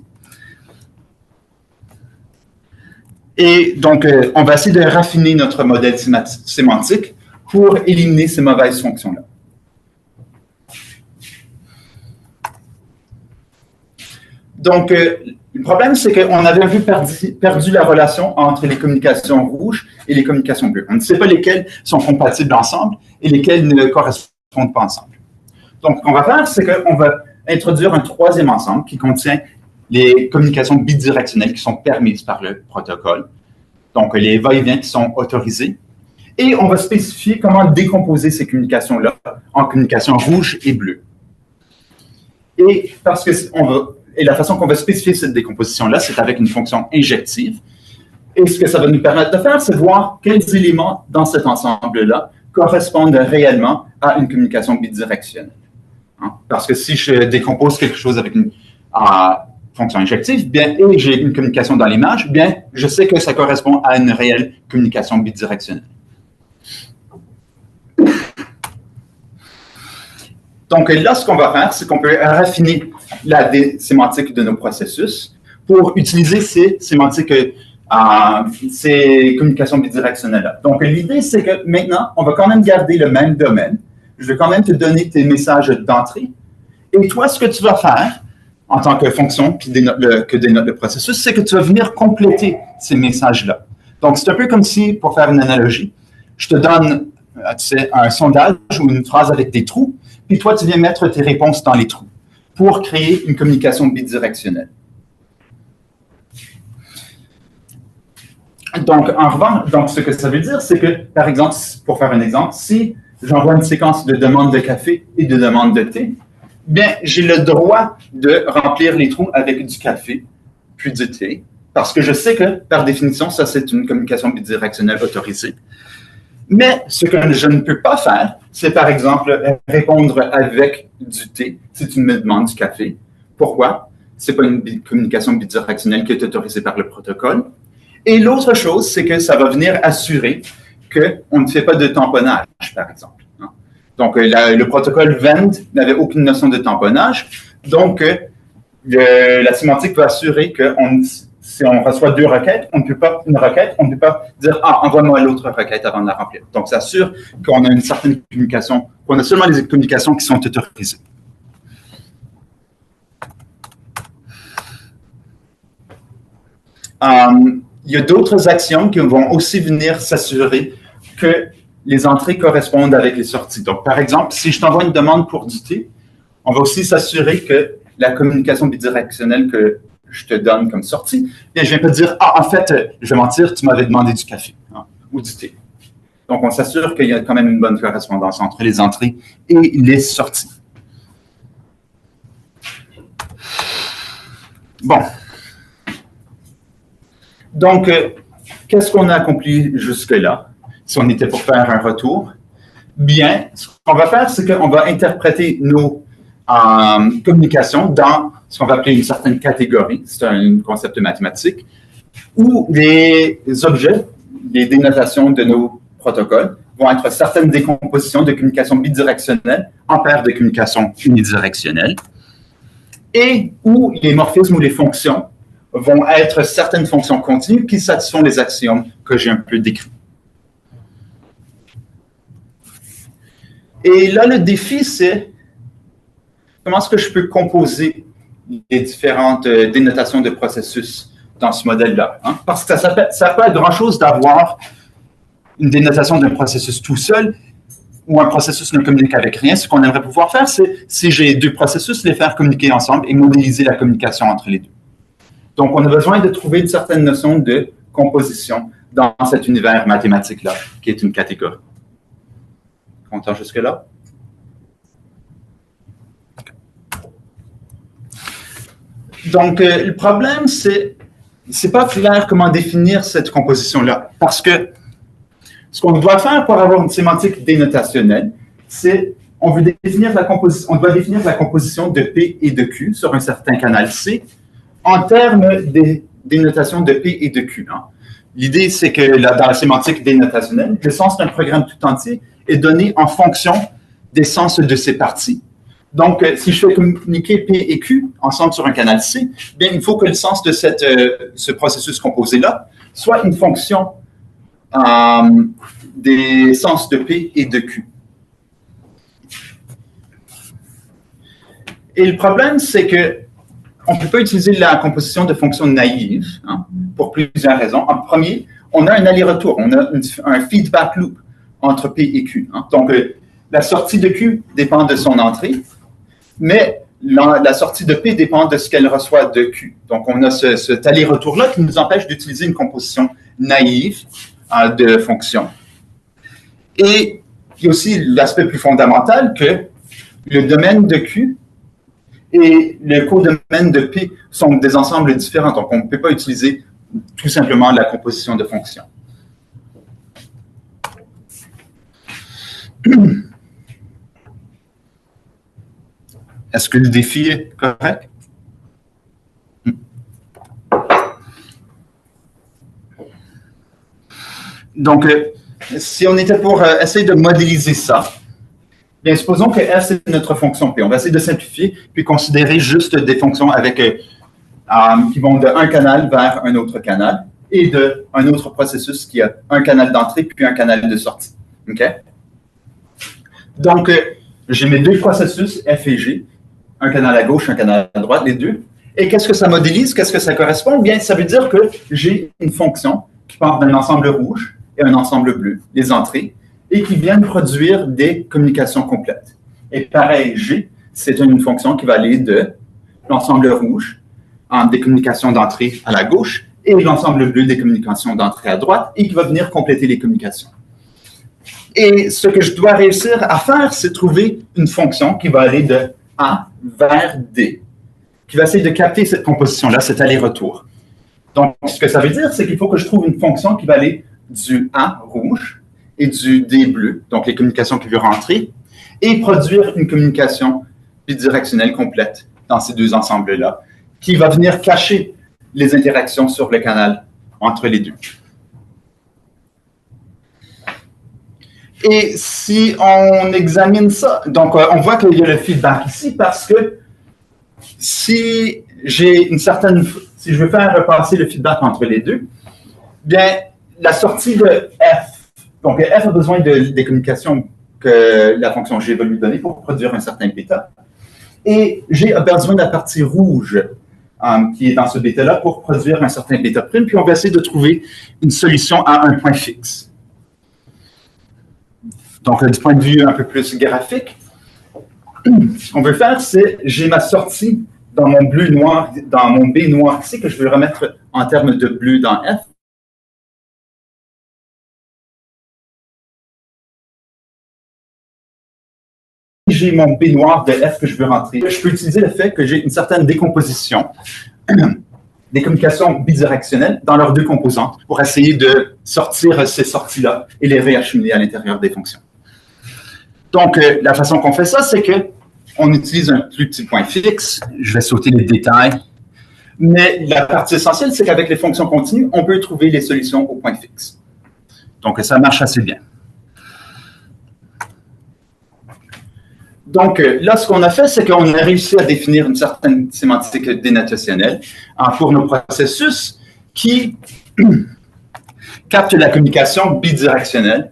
Et donc, on va essayer de raffiner notre modèle sémantique pour éliminer ces mauvaises fonctions-là. Donc, le problème, c'est qu'on avait un peu perdu la relation entre les communications rouges et les communications bleues. On ne sait pas lesquelles sont compatibles ensemble et lesquelles ne correspondent pas ensemble. Donc, ce qu'on va faire, c'est qu'on va introduire un troisième ensemble qui contient les communications bidirectionnelles qui sont permises par le protocole. Donc, les va-et-vient qui sont autorisés. Et on va spécifier comment décomposer ces communications-là en communications rouges et bleues. Et la façon qu'on va spécifier cette décomposition-là, c'est avec une fonction injective. Et ce que ça va nous permettre de faire, c'est de voir quels éléments dans cet ensemble-là correspondent réellement à une communication bidirectionnelle. Parce que si je décompose quelque chose avec une fonction injective, bien, et j'ai une communication dans l'image, bien, je sais que ça correspond à une réelle communication bidirectionnelle. Donc là, ce qu'on va faire, c'est qu'on peut raffiner la sémantique de nos processus pour utiliser ces sémantiques, ces communications bidirectionnelles-là. Donc l'idée, c'est que maintenant, on va quand même garder le même domaine. Je vais quand même te donner tes messages d'entrée. Et toi, ce que tu vas faire, en tant que fonction que dénote le processus, c'est que tu vas venir compléter ces messages-là. Donc, c'est un peu comme si, pour faire une analogie, je te donne un sondage ou une phrase avec des trous, puis toi, tu viens mettre tes réponses dans les trous pour créer une communication bidirectionnelle. Donc, en revanche, ce que ça veut dire, c'est que, par exemple, pour faire un exemple, si j'envoie une séquence de demandes de café et de demandes de thé, bien, j'ai le droit de remplir les trous avec du café, puis du thé, parce que je sais que, par définition, ça, c'est une communication bidirectionnelle autorisée. Mais ce que je ne peux pas faire, c'est par exemple répondre avec du thé si tu me demandes du café. Pourquoi? Ce n'est pas une communication bidirectionnelle qui est autorisée par le protocole. Et l'autre chose, c'est que ça va venir assurer qu'on ne fait pas de tamponnage, par exemple. Donc, le protocole VEND n'avait aucune notion de tamponnage. Donc, la sémantique va assurer que si on reçoit deux requêtes, on ne peut pas dire « Ah, envoie-moi l'autre requête avant de la remplir ». Donc, ça assure qu'on a une certaine communication, qu'on a seulement les communications qui sont autorisées. Il y a d'autres actions qui vont aussi venir s'assurer que les entrées correspondent avec les sorties. Donc, par exemple, si je t'envoie une demande pour du thé, on va aussi s'assurer que la communication bidirectionnelle que je te donne comme sortie, bien, je ne vais pas dire, ah, en fait, je vais mentir, tu m'avais demandé du café ou du thé. Donc, on s'assure qu'il y a quand même une bonne correspondance entre les entrées et les sorties. Bon. Donc, qu'est-ce qu'on a accompli jusque-là, si on était pour faire un retour? Bien, ce qu'on va faire, c'est qu'on va interpréter nos communications dans ce qu'on va appeler une certaine catégorie, c'est un concept mathématique, où les objets, les dénotations de nos protocoles vont être certaines décompositions de communication bidirectionnelle en paires de communication unidirectionnelle, et où les morphismes ou les fonctions vont être certaines fonctions continues qui satisfont les axiomes que j'ai un peu décrits. Et là, le défi, c'est comment est-ce que je peux composer les différentes dénotations de processus dans ce modèle-là. Hein? Parce que ça n'a pas grand-chose d'avoir une dénotation d'un processus tout seul ou un processus ne communique avec rien. Ce qu'on aimerait pouvoir faire, c'est, si j'ai deux processus, les faire communiquer ensemble et modéliser la communication entre les deux. Donc, on a besoin de trouver une certaine notion de composition dans cet univers mathématique-là, qui est une catégorie. Content jusque-là? Donc, le problème, c'est pas clair comment définir cette composition-là. Parce que ce qu'on doit faire pour avoir une sémantique dénotationnelle, c'est on doit définir la composition de P et de Q sur un certain canal C en termes des dénotations de P et de Q. Hein. L'idée, c'est que dans la sémantique dénotationnelle, le sens d'un programme tout entier est donné en fonction des sens de ses parties. Donc, si je fais communiquer P et Q ensemble sur un canal C, bien, il faut que le sens de ce processus composé-là soit une fonction des sens de P et de Q. Et le problème, c'est que on ne peut pas utiliser la composition de fonctions naïves pour plusieurs raisons. En premier, on a un aller-retour, on a un feedback loop entre P et Q. Hein. Donc, la sortie de Q dépend de son entrée, mais la sortie de P dépend de ce qu'elle reçoit de Q. Donc, on a cet aller-retour-là qui nous empêche d'utiliser une composition naïve de fonctions. Et il y a aussi l'aspect plus fondamental que le domaine de Q et le codomaine de P sont des ensembles différents. Donc, on ne peut pas utiliser tout simplement la composition de fonctions. Est-ce que le défi est correct? Donc, si on était pour essayer de modéliser ça, bien, supposons que F, c'est notre fonction P. On va essayer de simplifier, puis considérer juste des fonctions avec, qui vont d'un canal vers un autre canal et d'un autre processus qui a un canal d'entrée puis un canal de sortie. OK? Donc, j'ai mes deux processus, F et G, un canal à gauche, un canal à droite, les deux. Et qu'est-ce que ça modélise? Qu'est-ce que ça correspond? Bien, ça veut dire que j'ai une fonction qui part d'un ensemble rouge et un ensemble bleu, les entrées, et qui viennent produire des communications complètes. Et pareil, G, c'est une fonction qui va aller de l'ensemble rouge, des communications d'entrée à la gauche, et l'ensemble bleu des communications d'entrée à droite, et qui va venir compléter les communications. Et ce que je dois réussir à faire, c'est trouver une fonction qui va aller de A vers D, qui va essayer de capter cette composition-là, cet aller-retour. Donc, ce que ça veut dire, c'est qu'il faut que je trouve une fonction qui va aller du A rouge et du D bleu, donc les communications qui veulent rentrer, et produire une communication bidirectionnelle complète dans ces deux ensembles-là, qui va venir cacher les interactions sur le canal entre les deux. Et si on examine ça, donc on voit qu'il y a le feedback ici parce que si j'ai si je veux faire repasser le feedback entre les deux, bien, la sortie de F, donc F a besoin des communications que la fonction G va lui donner pour produire un certain bêta, et G a besoin de la partie rouge qui est dans ce bêta-là pour produire un certain bêta prime, puis on va essayer de trouver une solution à un point fixe. Donc, du point de vue un peu plus graphique, ce qu'on veut faire, c'est j'ai ma sortie dans mon bleu noir, dans mon B noir ici, que je veux remettre en termes de bleu dans F. J'ai mon B noir de F que je veux rentrer. Je peux utiliser le fait que j'ai une certaine décomposition des communications bidirectionnelles dans leurs deux composantes pour essayer de sortir ces sorties-là et les réacheminer à l'intérieur des fonctions. Donc, la façon qu'on fait ça, c'est qu'on utilise un plus petit point fixe. Je vais sauter les détails. Mais la partie essentielle, c'est qu'avec les fonctions continues, on peut trouver les solutions au point fixe. Donc, ça marche assez bien. Donc, là, ce qu'on a fait, c'est qu'on a réussi à définir une certaine sémantique dénotationnelle pour nos processus qui captent la communication bidirectionnelle.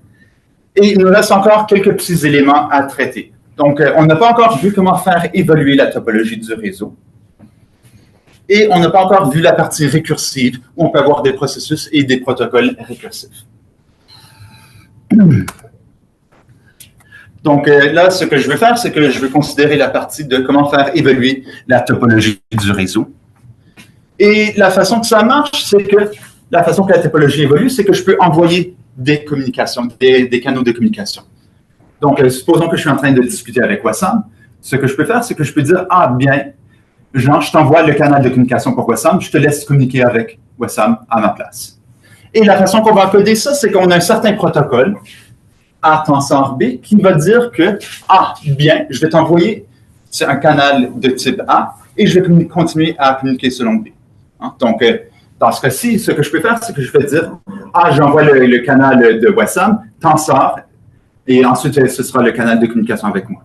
Et il nous reste encore quelques petits éléments à traiter. Donc, on n'a pas encore vu comment faire évoluer la topologie du réseau. Et on n'a pas encore vu la partie récursive, où on peut avoir des processus et des protocoles récursifs. Donc, là, ce que je veux faire, c'est que je veux considérer la partie de comment faire évoluer la topologie du réseau. Et la façon que ça marche, c'est que la façon que la topologie évolue, c'est que je peux envoyer des communications, des canaux de communication. Donc, supposons que je suis en train de discuter avec Wissam. Ce que je peux faire, c'est que je peux dire, ah bien, Jean, je t'envoie le canal de communication pour Wissam, je te laisse communiquer avec Wissam à ma place. Et la façon qu'on va encoder ça, c'est qu'on a un certain protocole A tenseur B qui va dire que, ah, bien, je vais t'envoyer un canal de type A et je vais continuer à communiquer selon B. Hein? Donc, dans ce cas-ci, ce que je peux faire, c'est que je vais dire, ah, j'envoie le canal de Wissam, tenseur, et ensuite, ce sera le canal de communication avec moi.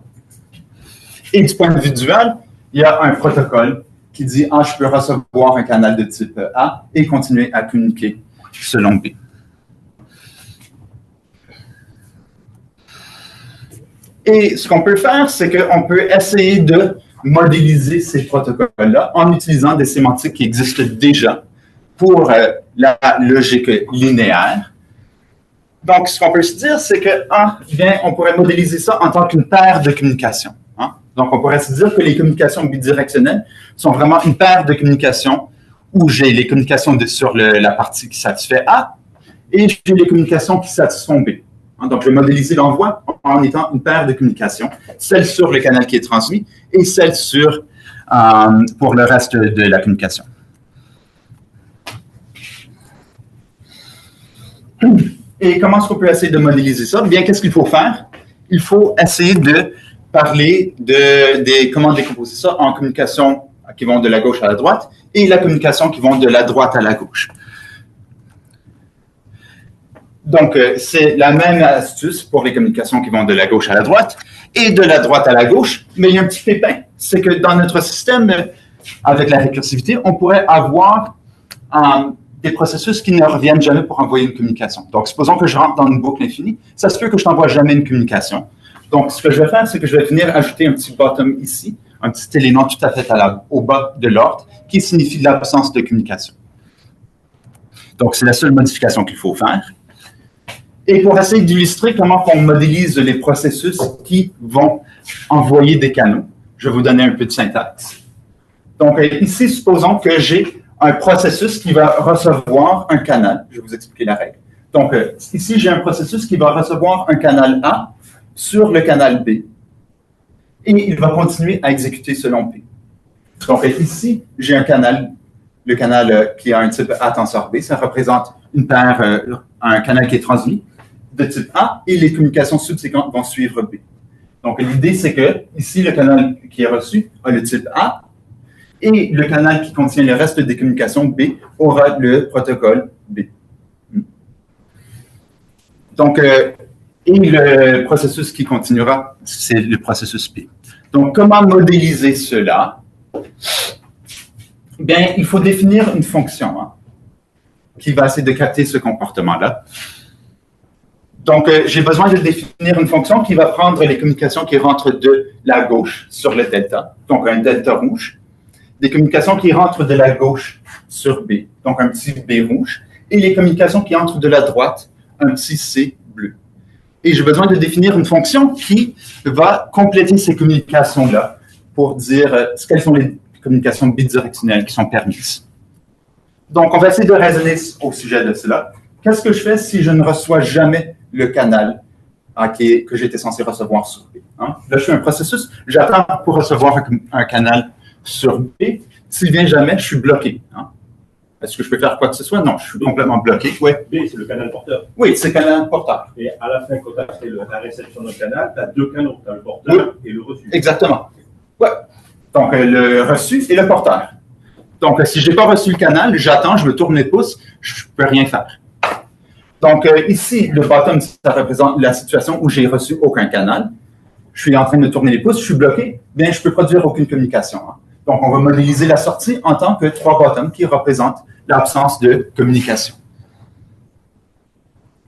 Et du point de vue dual, il y a un protocole qui dit, ah, je peux recevoir un canal de type A et continuer à communiquer selon B. Et ce qu'on peut faire, c'est qu'on peut essayer de modéliser ces protocoles-là en utilisant des sémantiques qui existent déjà pour la logique linéaire. Donc, ce qu'on peut se dire, c'est que, bien, on pourrait modéliser ça en tant qu'une paire de communications. Hein? Donc, on pourrait se dire que les communications bidirectionnelles sont vraiment une paire de communications où j'ai les communications sur la partie qui satisfait A et j'ai les communications qui satisfont B. Donc, je vais modéliser l'envoi en étant une paire de communications, celle sur le canal qui est transmis et celle pour le reste de la communication. Et comment est-ce qu'on peut essayer de modéliser ça? Bien, qu'est-ce qu'il faut faire? Il faut essayer de parler de comment décomposer ça en communications qui vont de la gauche à la droite et la communication qui vont de la droite à la gauche. Donc, c'est la même astuce pour les communications qui vont de la gauche à la droite et de la droite à la gauche, mais il y a un petit pépin. C'est que dans notre système, avec la récursivité, on pourrait avoir des processus qui ne reviennent jamais pour envoyer une communication. Donc, supposons que je rentre dans une boucle infinie, ça se peut que je n'envoie jamais une communication. Donc, ce que je vais faire, c'est que je vais venir ajouter un petit bottom ici, un petit élément tout à fait au bas de l'ordre, qui signifie l'absence de communication. Donc, c'est la seule modification qu'il faut faire. Et pour essayer d'illustrer comment on modélise les processus qui vont envoyer des canaux, je vais vous donner un peu de syntaxe. Donc, ici, supposons que j'ai un processus qui va recevoir un canal. Je vais vous expliquer la règle. Donc, ici, j'ai un processus qui va recevoir un canal A sur le canal B. Et il va continuer à exécuter selon P. Donc, ici, j'ai un canal, le canal qui a un type A tenseur B. Ça représente une paire, un canal qui est transmis de type A et les communications subséquentes vont suivre B. Donc, l'idée, c'est que ici, le canal qui est reçu a le type A et le canal qui contient le reste des communications B aura le protocole B. Donc, et le processus qui continuera, c'est le processus P. Donc, comment modéliser cela? Bien, il faut définir une fonction qui va essayer de capter ce comportement-là. Donc, j'ai besoin de définir une fonction qui va prendre les communications qui rentrent de la gauche sur le delta, donc un delta rouge, des communications qui rentrent de la gauche sur B, donc un petit B rouge, et les communications qui entrent de la droite, un petit C bleu. Et j'ai besoin de définir une fonction qui va compléter ces communications-là pour dire quelles sont les communications bidirectionnelles qui sont permises. Donc, on va essayer de raisonner au sujet de cela. Qu'est-ce que je fais si je ne reçois jamais le canal que j'étais censé recevoir sur B? Hein? Là, je suis un processus, j'attends pour recevoir un canal sur B. S'il ne vient jamais, je suis bloqué. Hein? Est-ce que je peux faire quoi que ce soit? Non, je suis complètement bloqué. Ouais. B, c'est le canal porteur. Oui, c'est le canal porteur. Et à la fin, quand tu as fait la réception d'un canal, tu as deux canaux. Tu as le porteur et le reçu. Exactement. Ouais. Donc, le reçu et le porteur. Donc, si je n'ai pas reçu le canal, j'attends, je me tourne les pouces, je ne peux rien faire. Donc, ici, le bottom, ça représente la situation où j'ai reçu aucun canal. Je suis en train de tourner les pouces, je suis bloqué, bien, je ne peux produire aucune communication. Hein. Donc, on va modéliser la sortie en tant que 3 bottoms qui représentent l'absence de communication.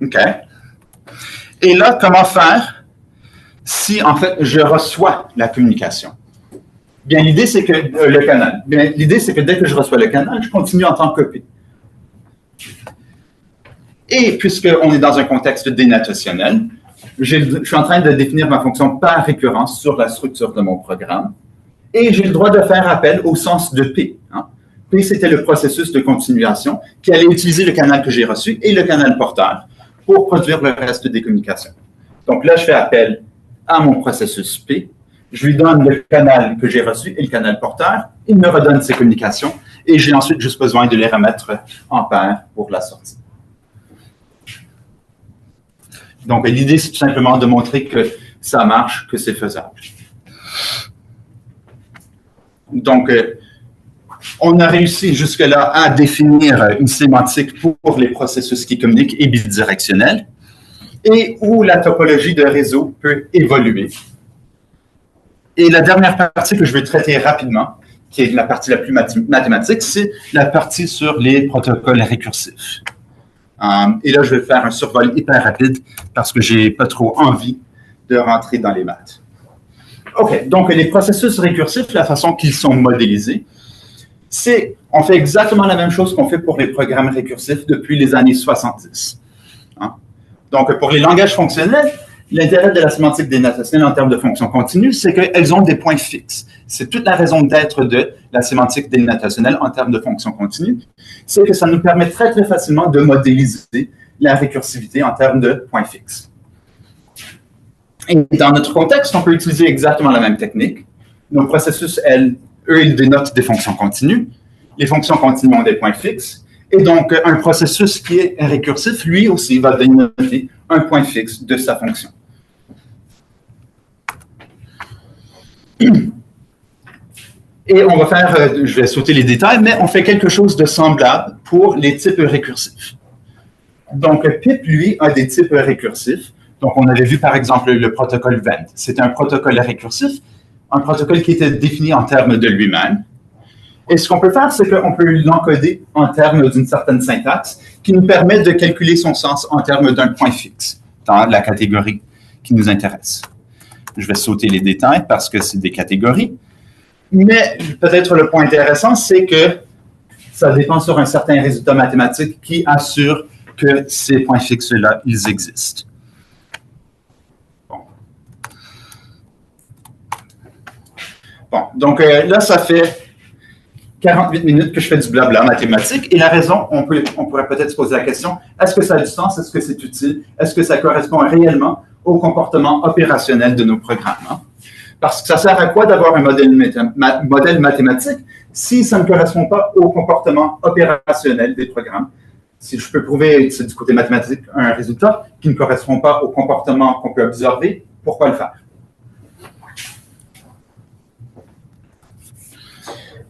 OK. Et là, comment faire si, en fait, je reçois la communication? Bien, l'idée, c'est que le canal. Bien, l'idée, c'est que dès que je reçois le canal, je continue en tant que P. Et puisqu'on est dans un contexte dénotationnel, je suis en train de définir ma fonction par récurrence sur la structure de mon programme. Et j'ai le droit de faire appel au sens de P. Hein. P, c'était le processus de continuation qui allait utiliser le canal que j'ai reçu et le canal porteur pour produire le reste des communications. Donc là, je fais appel à mon processus P. Je lui donne le canal que j'ai reçu et le canal porteur. Il me redonne ses communications et j'ai ensuite juste besoin de les remettre en paire pour la sortie. Donc, l'idée, c'est tout simplement de montrer que ça marche, que c'est faisable. Donc, on a réussi jusque-là à définir une sémantique pour les processus qui communiquent et bidirectionnels et où la topologie de réseau peut évoluer. Et la dernière partie que je vais traiter rapidement, qui est la partie la plus mathématique, c'est la partie sur les protocoles récursifs. Et là, je vais faire un survol hyper rapide parce que je n'ai pas trop envie de rentrer dans les maths. OK, donc les processus récursifs, la façon qu'ils sont modélisés, c'est, on fait exactement la même chose qu'on fait pour les programmes récursifs depuis les années 70. Hein? Donc, pour les langages fonctionnels, l'intérêt de la sémantique dénotationnelle en termes de fonctions continues, c'est qu'elles ont des points fixes. C'est toute la raison d'être de la sémantique dénotationnelle en termes de fonctions continues, c'est que ça nous permet très, très facilement de modéliser la récursivité en termes de points fixes. Et dans notre contexte, on peut utiliser exactement la même technique. Nos processus, eux, ils dénotent des fonctions continues. Les fonctions continues ont des points fixes. Et donc, un processus qui est récursif, lui aussi, va dénoter un point fixe de sa fonction. Et on va faire, je vais sauter les détails, mais on fait quelque chose de semblable pour les types récursifs. Donc, PIP, lui, a des types récursifs. Donc, on avait vu, par exemple, le protocole VENT. C'est un protocole récursif, un protocole qui était défini en termes de lui-même. Et ce qu'on peut faire, c'est qu'on peut l'encoder en termes d'une certaine syntaxe qui nous permet de calculer son sens en termes d'un point fixe dans la catégorie qui nous intéresse. Je vais sauter les détails parce que c'est des catégories. Mais peut-être le point intéressant, c'est que ça dépend sur un certain résultat mathématique qui assure que ces points fixes-là, ils existent. Bon, donc là, ça fait 48 minutes que je fais du blabla mathématique. Et la raison, on pourrait peut-être se poser la question, est-ce que ça a du sens? Est-ce que c'est utile? Est-ce que ça correspond réellement au comportement opérationnel de nos programmes? Hein? Parce que ça sert à quoi d'avoir un modèle mathématique si ça ne correspond pas au comportement opérationnel des programmes? Si je peux prouver, c'est du côté mathématique, un résultat qui ne correspond pas au comportement qu'on peut observer, pourquoi le faire?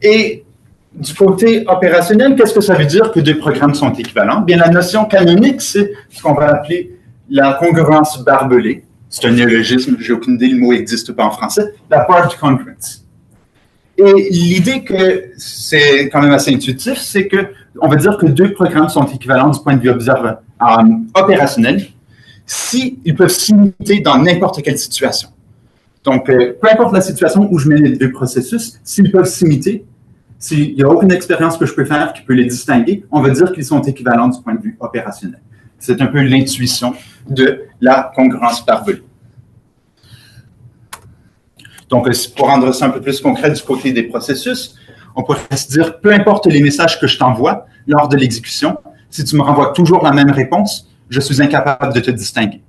Et du côté opérationnel, qu'est-ce que ça veut dire que deux programmes sont équivalents? Bien, la notion canonique, c'est ce qu'on va appeler la congruence barbelée. C'est un néologisme, j'ai aucune idée, le mot n'existe pas en français. La barbed congruence. Et l'idée que c'est quand même assez intuitif, c'est qu'on va dire que deux programmes sont équivalents du point de vue opérationnel s'ils peuvent s'imiter dans n'importe quelle situation. Donc, peu importe la situation où je mets les deux processus, s'ils peuvent s'imiter, s'il n'y a aucune expérience que je peux faire qui peut les distinguer, on va dire qu'ils sont équivalents du point de vue opérationnel. C'est un peu l'intuition de la congruence parabolique. Donc, pour rendre ça un peu plus concret du côté des processus, on pourrait se dire, peu importe les messages que je t'envoie lors de l'exécution, si tu me renvoies toujours la même réponse, je suis incapable de te distinguer.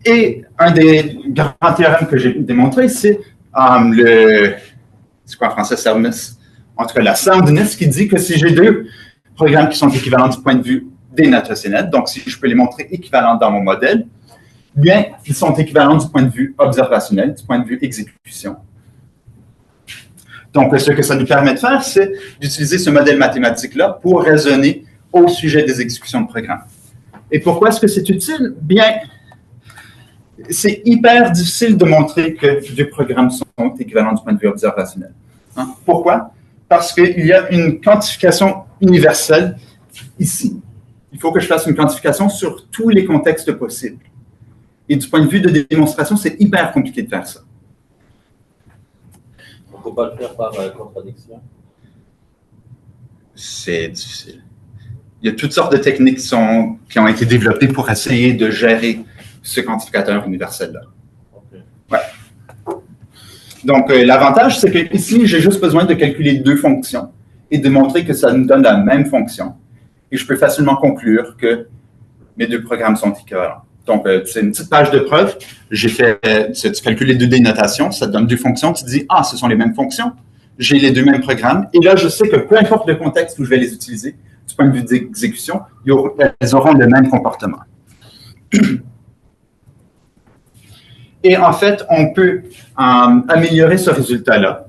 Et un des grands théorèmes que j'ai démontré, c'est c'est quoi en français, soundness? En tout cas, la soundness qui dit que si j'ai deux programmes qui sont équivalents du point de vue dénotationnel, donc si je peux les montrer équivalents dans mon modèle, bien, ils sont équivalents du point de vue observationnel, du point de vue exécution. Donc, ce que ça nous permet de faire, c'est d'utiliser ce modèle mathématique-là pour raisonner au sujet des exécutions de programmes. Et pourquoi est-ce que c'est utile? Bien, c'est hyper difficile de montrer que deux programmes sont équivalents du point de vue observationnel. Hein? Pourquoi? Parce qu'il y a une quantification universelle ici. Il faut que je fasse une quantification sur tous les contextes possibles. Et du point de vue de démonstration, c'est hyper compliqué de faire ça. On ne peut pas le faire par contradiction. C'est difficile. Il y a toutes sortes de techniques qui ont été développées pour essayer de gérer ce quantificateur universel-là. Okay. Ouais. Donc, l'avantage, c'est que ici, j'ai juste besoin de calculer deux fonctions et de montrer que ça nous donne la même fonction. Et je peux facilement conclure que mes deux programmes sont équivalents. Donc, c'est une petite page de preuve. J'ai fait, tu calcules les deux dénotations, ça te donne deux fonctions. Tu dis, ah, ce sont les mêmes fonctions. J'ai les deux mêmes programmes. Et là, je sais que peu importe le contexte où je vais les utiliser, du point de vue d'exécution, elles auront le même comportement. Et en fait, on peut améliorer ce résultat-là.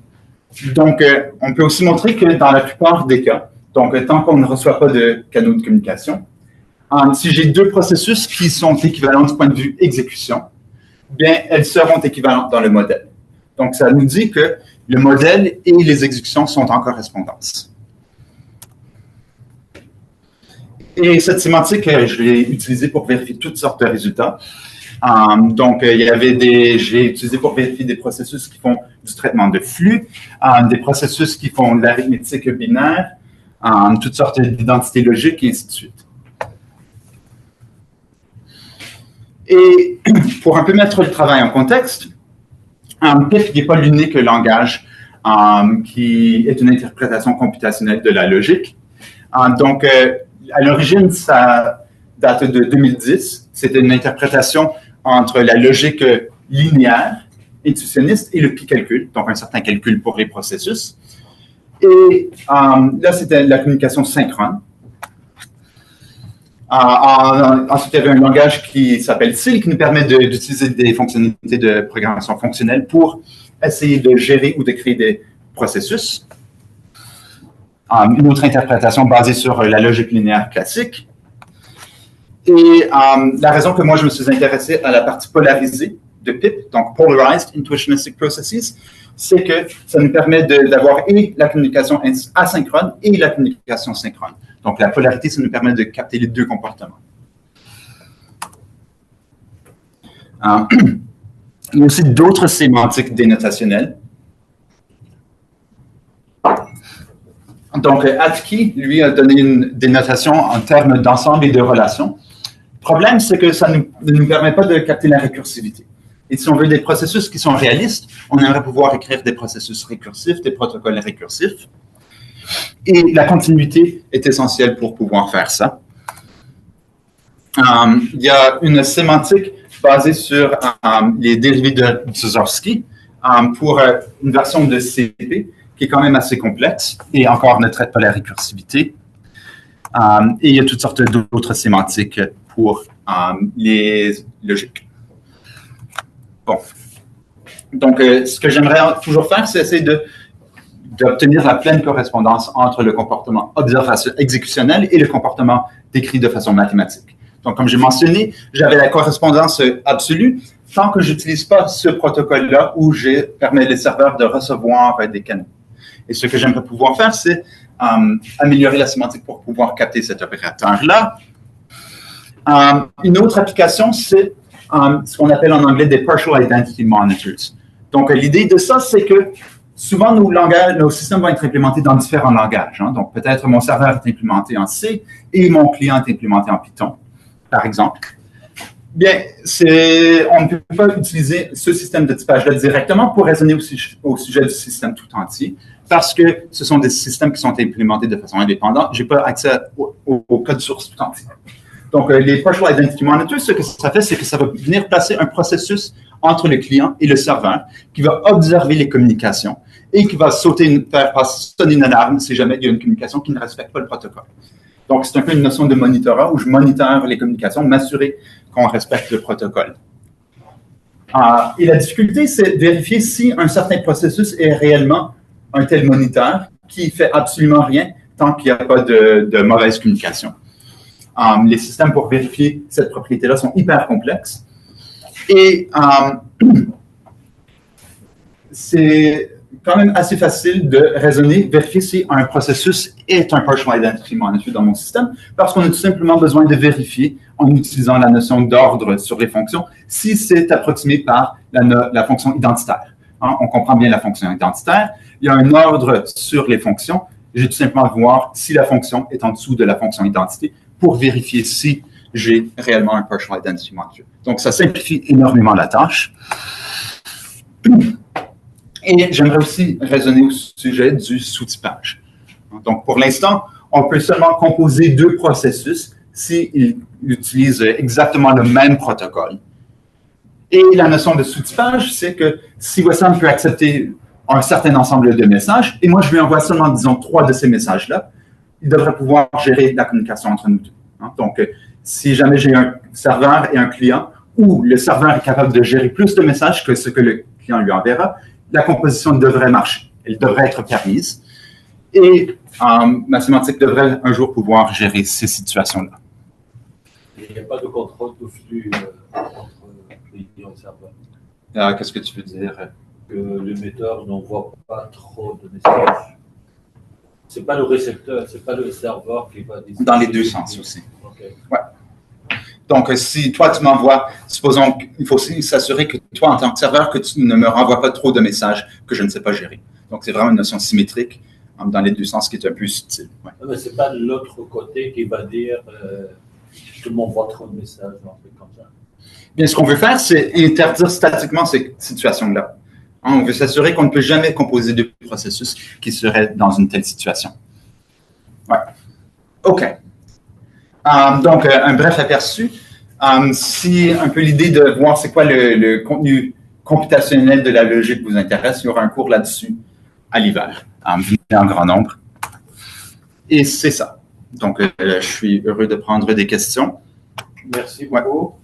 Donc, on peut aussi montrer que dans la plupart des cas, donc tant qu'on ne reçoit pas de canaux de communication, si j'ai deux processus qui sont équivalents du point de vue exécution, bien, elles seront équivalentes dans le modèle. Donc, ça nous dit que le modèle et les exécutions sont en correspondance. Et cette sémantique, je l'ai utilisée pour vérifier toutes sortes de résultats. Donc, j'ai utilisé pour vérifier des processus qui font du traitement de flux, des processus qui font de l'arithmétique binaire, toutes sortes d'identités logiques, et ainsi de suite. Et pour un peu mettre le travail en contexte, PIP n'est pas l'unique langage qui est une interprétation computationnelle de la logique. Donc, à l'origine, ça date de 2010. C'était une interprétation entre la logique linéaire, intuitionniste, et le pi-calcul, donc un certain calcul pour les processus. Et là, c'était la communication synchrone. Ensuite, il y avait un langage qui s'appelle SIL, qui nous permet d'utiliser des fonctionnalités de programmation fonctionnelle pour essayer de gérer ou de créer des processus. Une autre interprétation basée sur la logique linéaire classique. Et la raison que moi, je me suis intéressé à la partie polarisée de PIP, donc Polarized Intuitionistic Processes, c'est que ça nous permet d'avoir et la communication asynchrone et la communication synchrone. Donc, la polarité, ça nous permet de capter les deux comportements. Il y a aussi d'autres sémantiques dénotationnelles. Donc, Atki, lui, a donné une dénotation en termes d'ensemble et de relations. Le problème, c'est que ça ne nous permet pas de capter la récursivité. Et si on veut des processus qui sont réalistes, on aimerait pouvoir écrire des processus récursifs, des protocoles récursifs. Et la continuité est essentielle pour pouvoir faire ça. Il y a une sémantique basée sur les dérivés de Zuzowski pour une version de CP qui est quand même assez complexe et encore ne traite pas la récursivité. Et il y a toutes sortes d'autres sémantiques pour les logiques. Bon. Donc, ce que j'aimerais toujours faire, c'est essayer d'obtenir la pleine correspondance entre le comportement exécutionnel et le comportement décrit de façon mathématique. Donc, comme j'ai mentionné, j'avais la correspondance absolue tant que je n'utilise pas ce protocole-là où je permets les serveurs de recevoir des canaux. Et ce que j'aimerais pouvoir faire, c'est améliorer la sémantique pour pouvoir capter cet opérateur-là. Une autre application, c'est ce qu'on appelle en anglais des partial identity monitors. Donc, l'idée de ça, c'est que souvent, nos systèmes vont être implémentés dans différents langages. Hein. Donc, peut-être mon serveur est implémenté en C et mon client est implémenté en Python, par exemple. Bien, on ne peut pas utiliser ce système de typage-là directement pour raisonner au sujet du système tout entier, parce que ce sont des systèmes qui sont implémentés de façon indépendante. Je n'ai pas accès au code source tout entier. Donc, les Partial Identity Monitors, ce que ça fait, c'est que ça va venir placer un processus entre le client et le serveur qui va observer les communications et qui va faire sonner une alarme si jamais il y a une communication qui ne respecte pas le protocole. Donc, c'est un peu une notion de monitorat où je moniteur les communications, m'assurer qu'on respecte le protocole. Et la difficulté, c'est de vérifier si un certain processus est réellement un tel moniteur qui fait absolument rien tant qu'il n'y a pas de mauvaise communication. Les systèmes pour vérifier cette propriété-là sont hyper complexes. Et c'est quand même assez facile de raisonner, vérifier si un processus est un Partial Identity Monitor dans mon système, parce qu'on a tout simplement besoin de vérifier, en utilisant la notion d'ordre sur les fonctions, si c'est approximé par la fonction identitaire. Hein, on comprend bien la fonction identitaire. Il y a un ordre sur les fonctions. J'ai tout simplement à voir si la fonction est en dessous de la fonction identité pour vérifier si j'ai réellement un Partial Identity Monitor. Donc, ça simplifie énormément la tâche. Et j'aimerais aussi raisonner au sujet du sous-typage. Donc, pour l'instant, on peut seulement composer deux processus s'ils utilisent exactement le même protocole. Et la notion de sous-typage, c'est que si WSM peut accepter un certain ensemble de messages, et moi, je lui envoie seulement, disons, 3 de ces messages-là, il devrait pouvoir gérer la communication entre nous deux. Hein? Donc, si jamais j'ai un serveur et un client, où le serveur est capable de gérer plus de messages que ce que le client lui enverra, la composition devrait marcher. Elle devrait être permise. Et ma sémantique devrait un jour pouvoir gérer ces situations-là. Il n'y a pas de contrôle de flux entre les clients et serveurs. Qu'est-ce que tu veux dire? Que l'émetteur n'envoie pas trop de messages. Ce n'est pas le récepteur, ce n'est pas le serveur qui va décider. Dans les deux sens aussi. Okay. Ouais. Donc, si toi, tu m'envoies, supposons qu'il faut aussi s'assurer que toi, en tant que serveur, que tu ne me renvoies pas trop de messages que je ne sais pas gérer. Donc, c'est vraiment une notion symétrique dans les deux sens qui est un peu subtile. Ouais. Mais ce n'est pas l'autre côté qui va dire je m'envoie trop de messages, un truc comme ça. Bien, ce qu'on veut faire, c'est interdire statiquement ces situations-là. On veut s'assurer qu'on ne peut jamais composer deux processus qui seraient dans une telle situation. Ouais. OK. Donc, un bref aperçu. Si un peu l'idée de voir c'est quoi le contenu computationnel de la logique vous intéresse, il y aura un cours là-dessus à l'hiver. Venez en grand nombre. Et c'est ça. Donc, je suis heureux de prendre des questions. Merci beaucoup.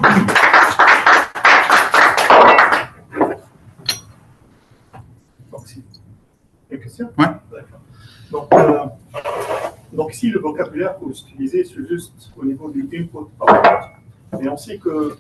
Ouais. Une question? Oui. D'accord. Donc ici, le vocabulaire que vous utilisez, c'est juste au niveau du input-output. Et on sait que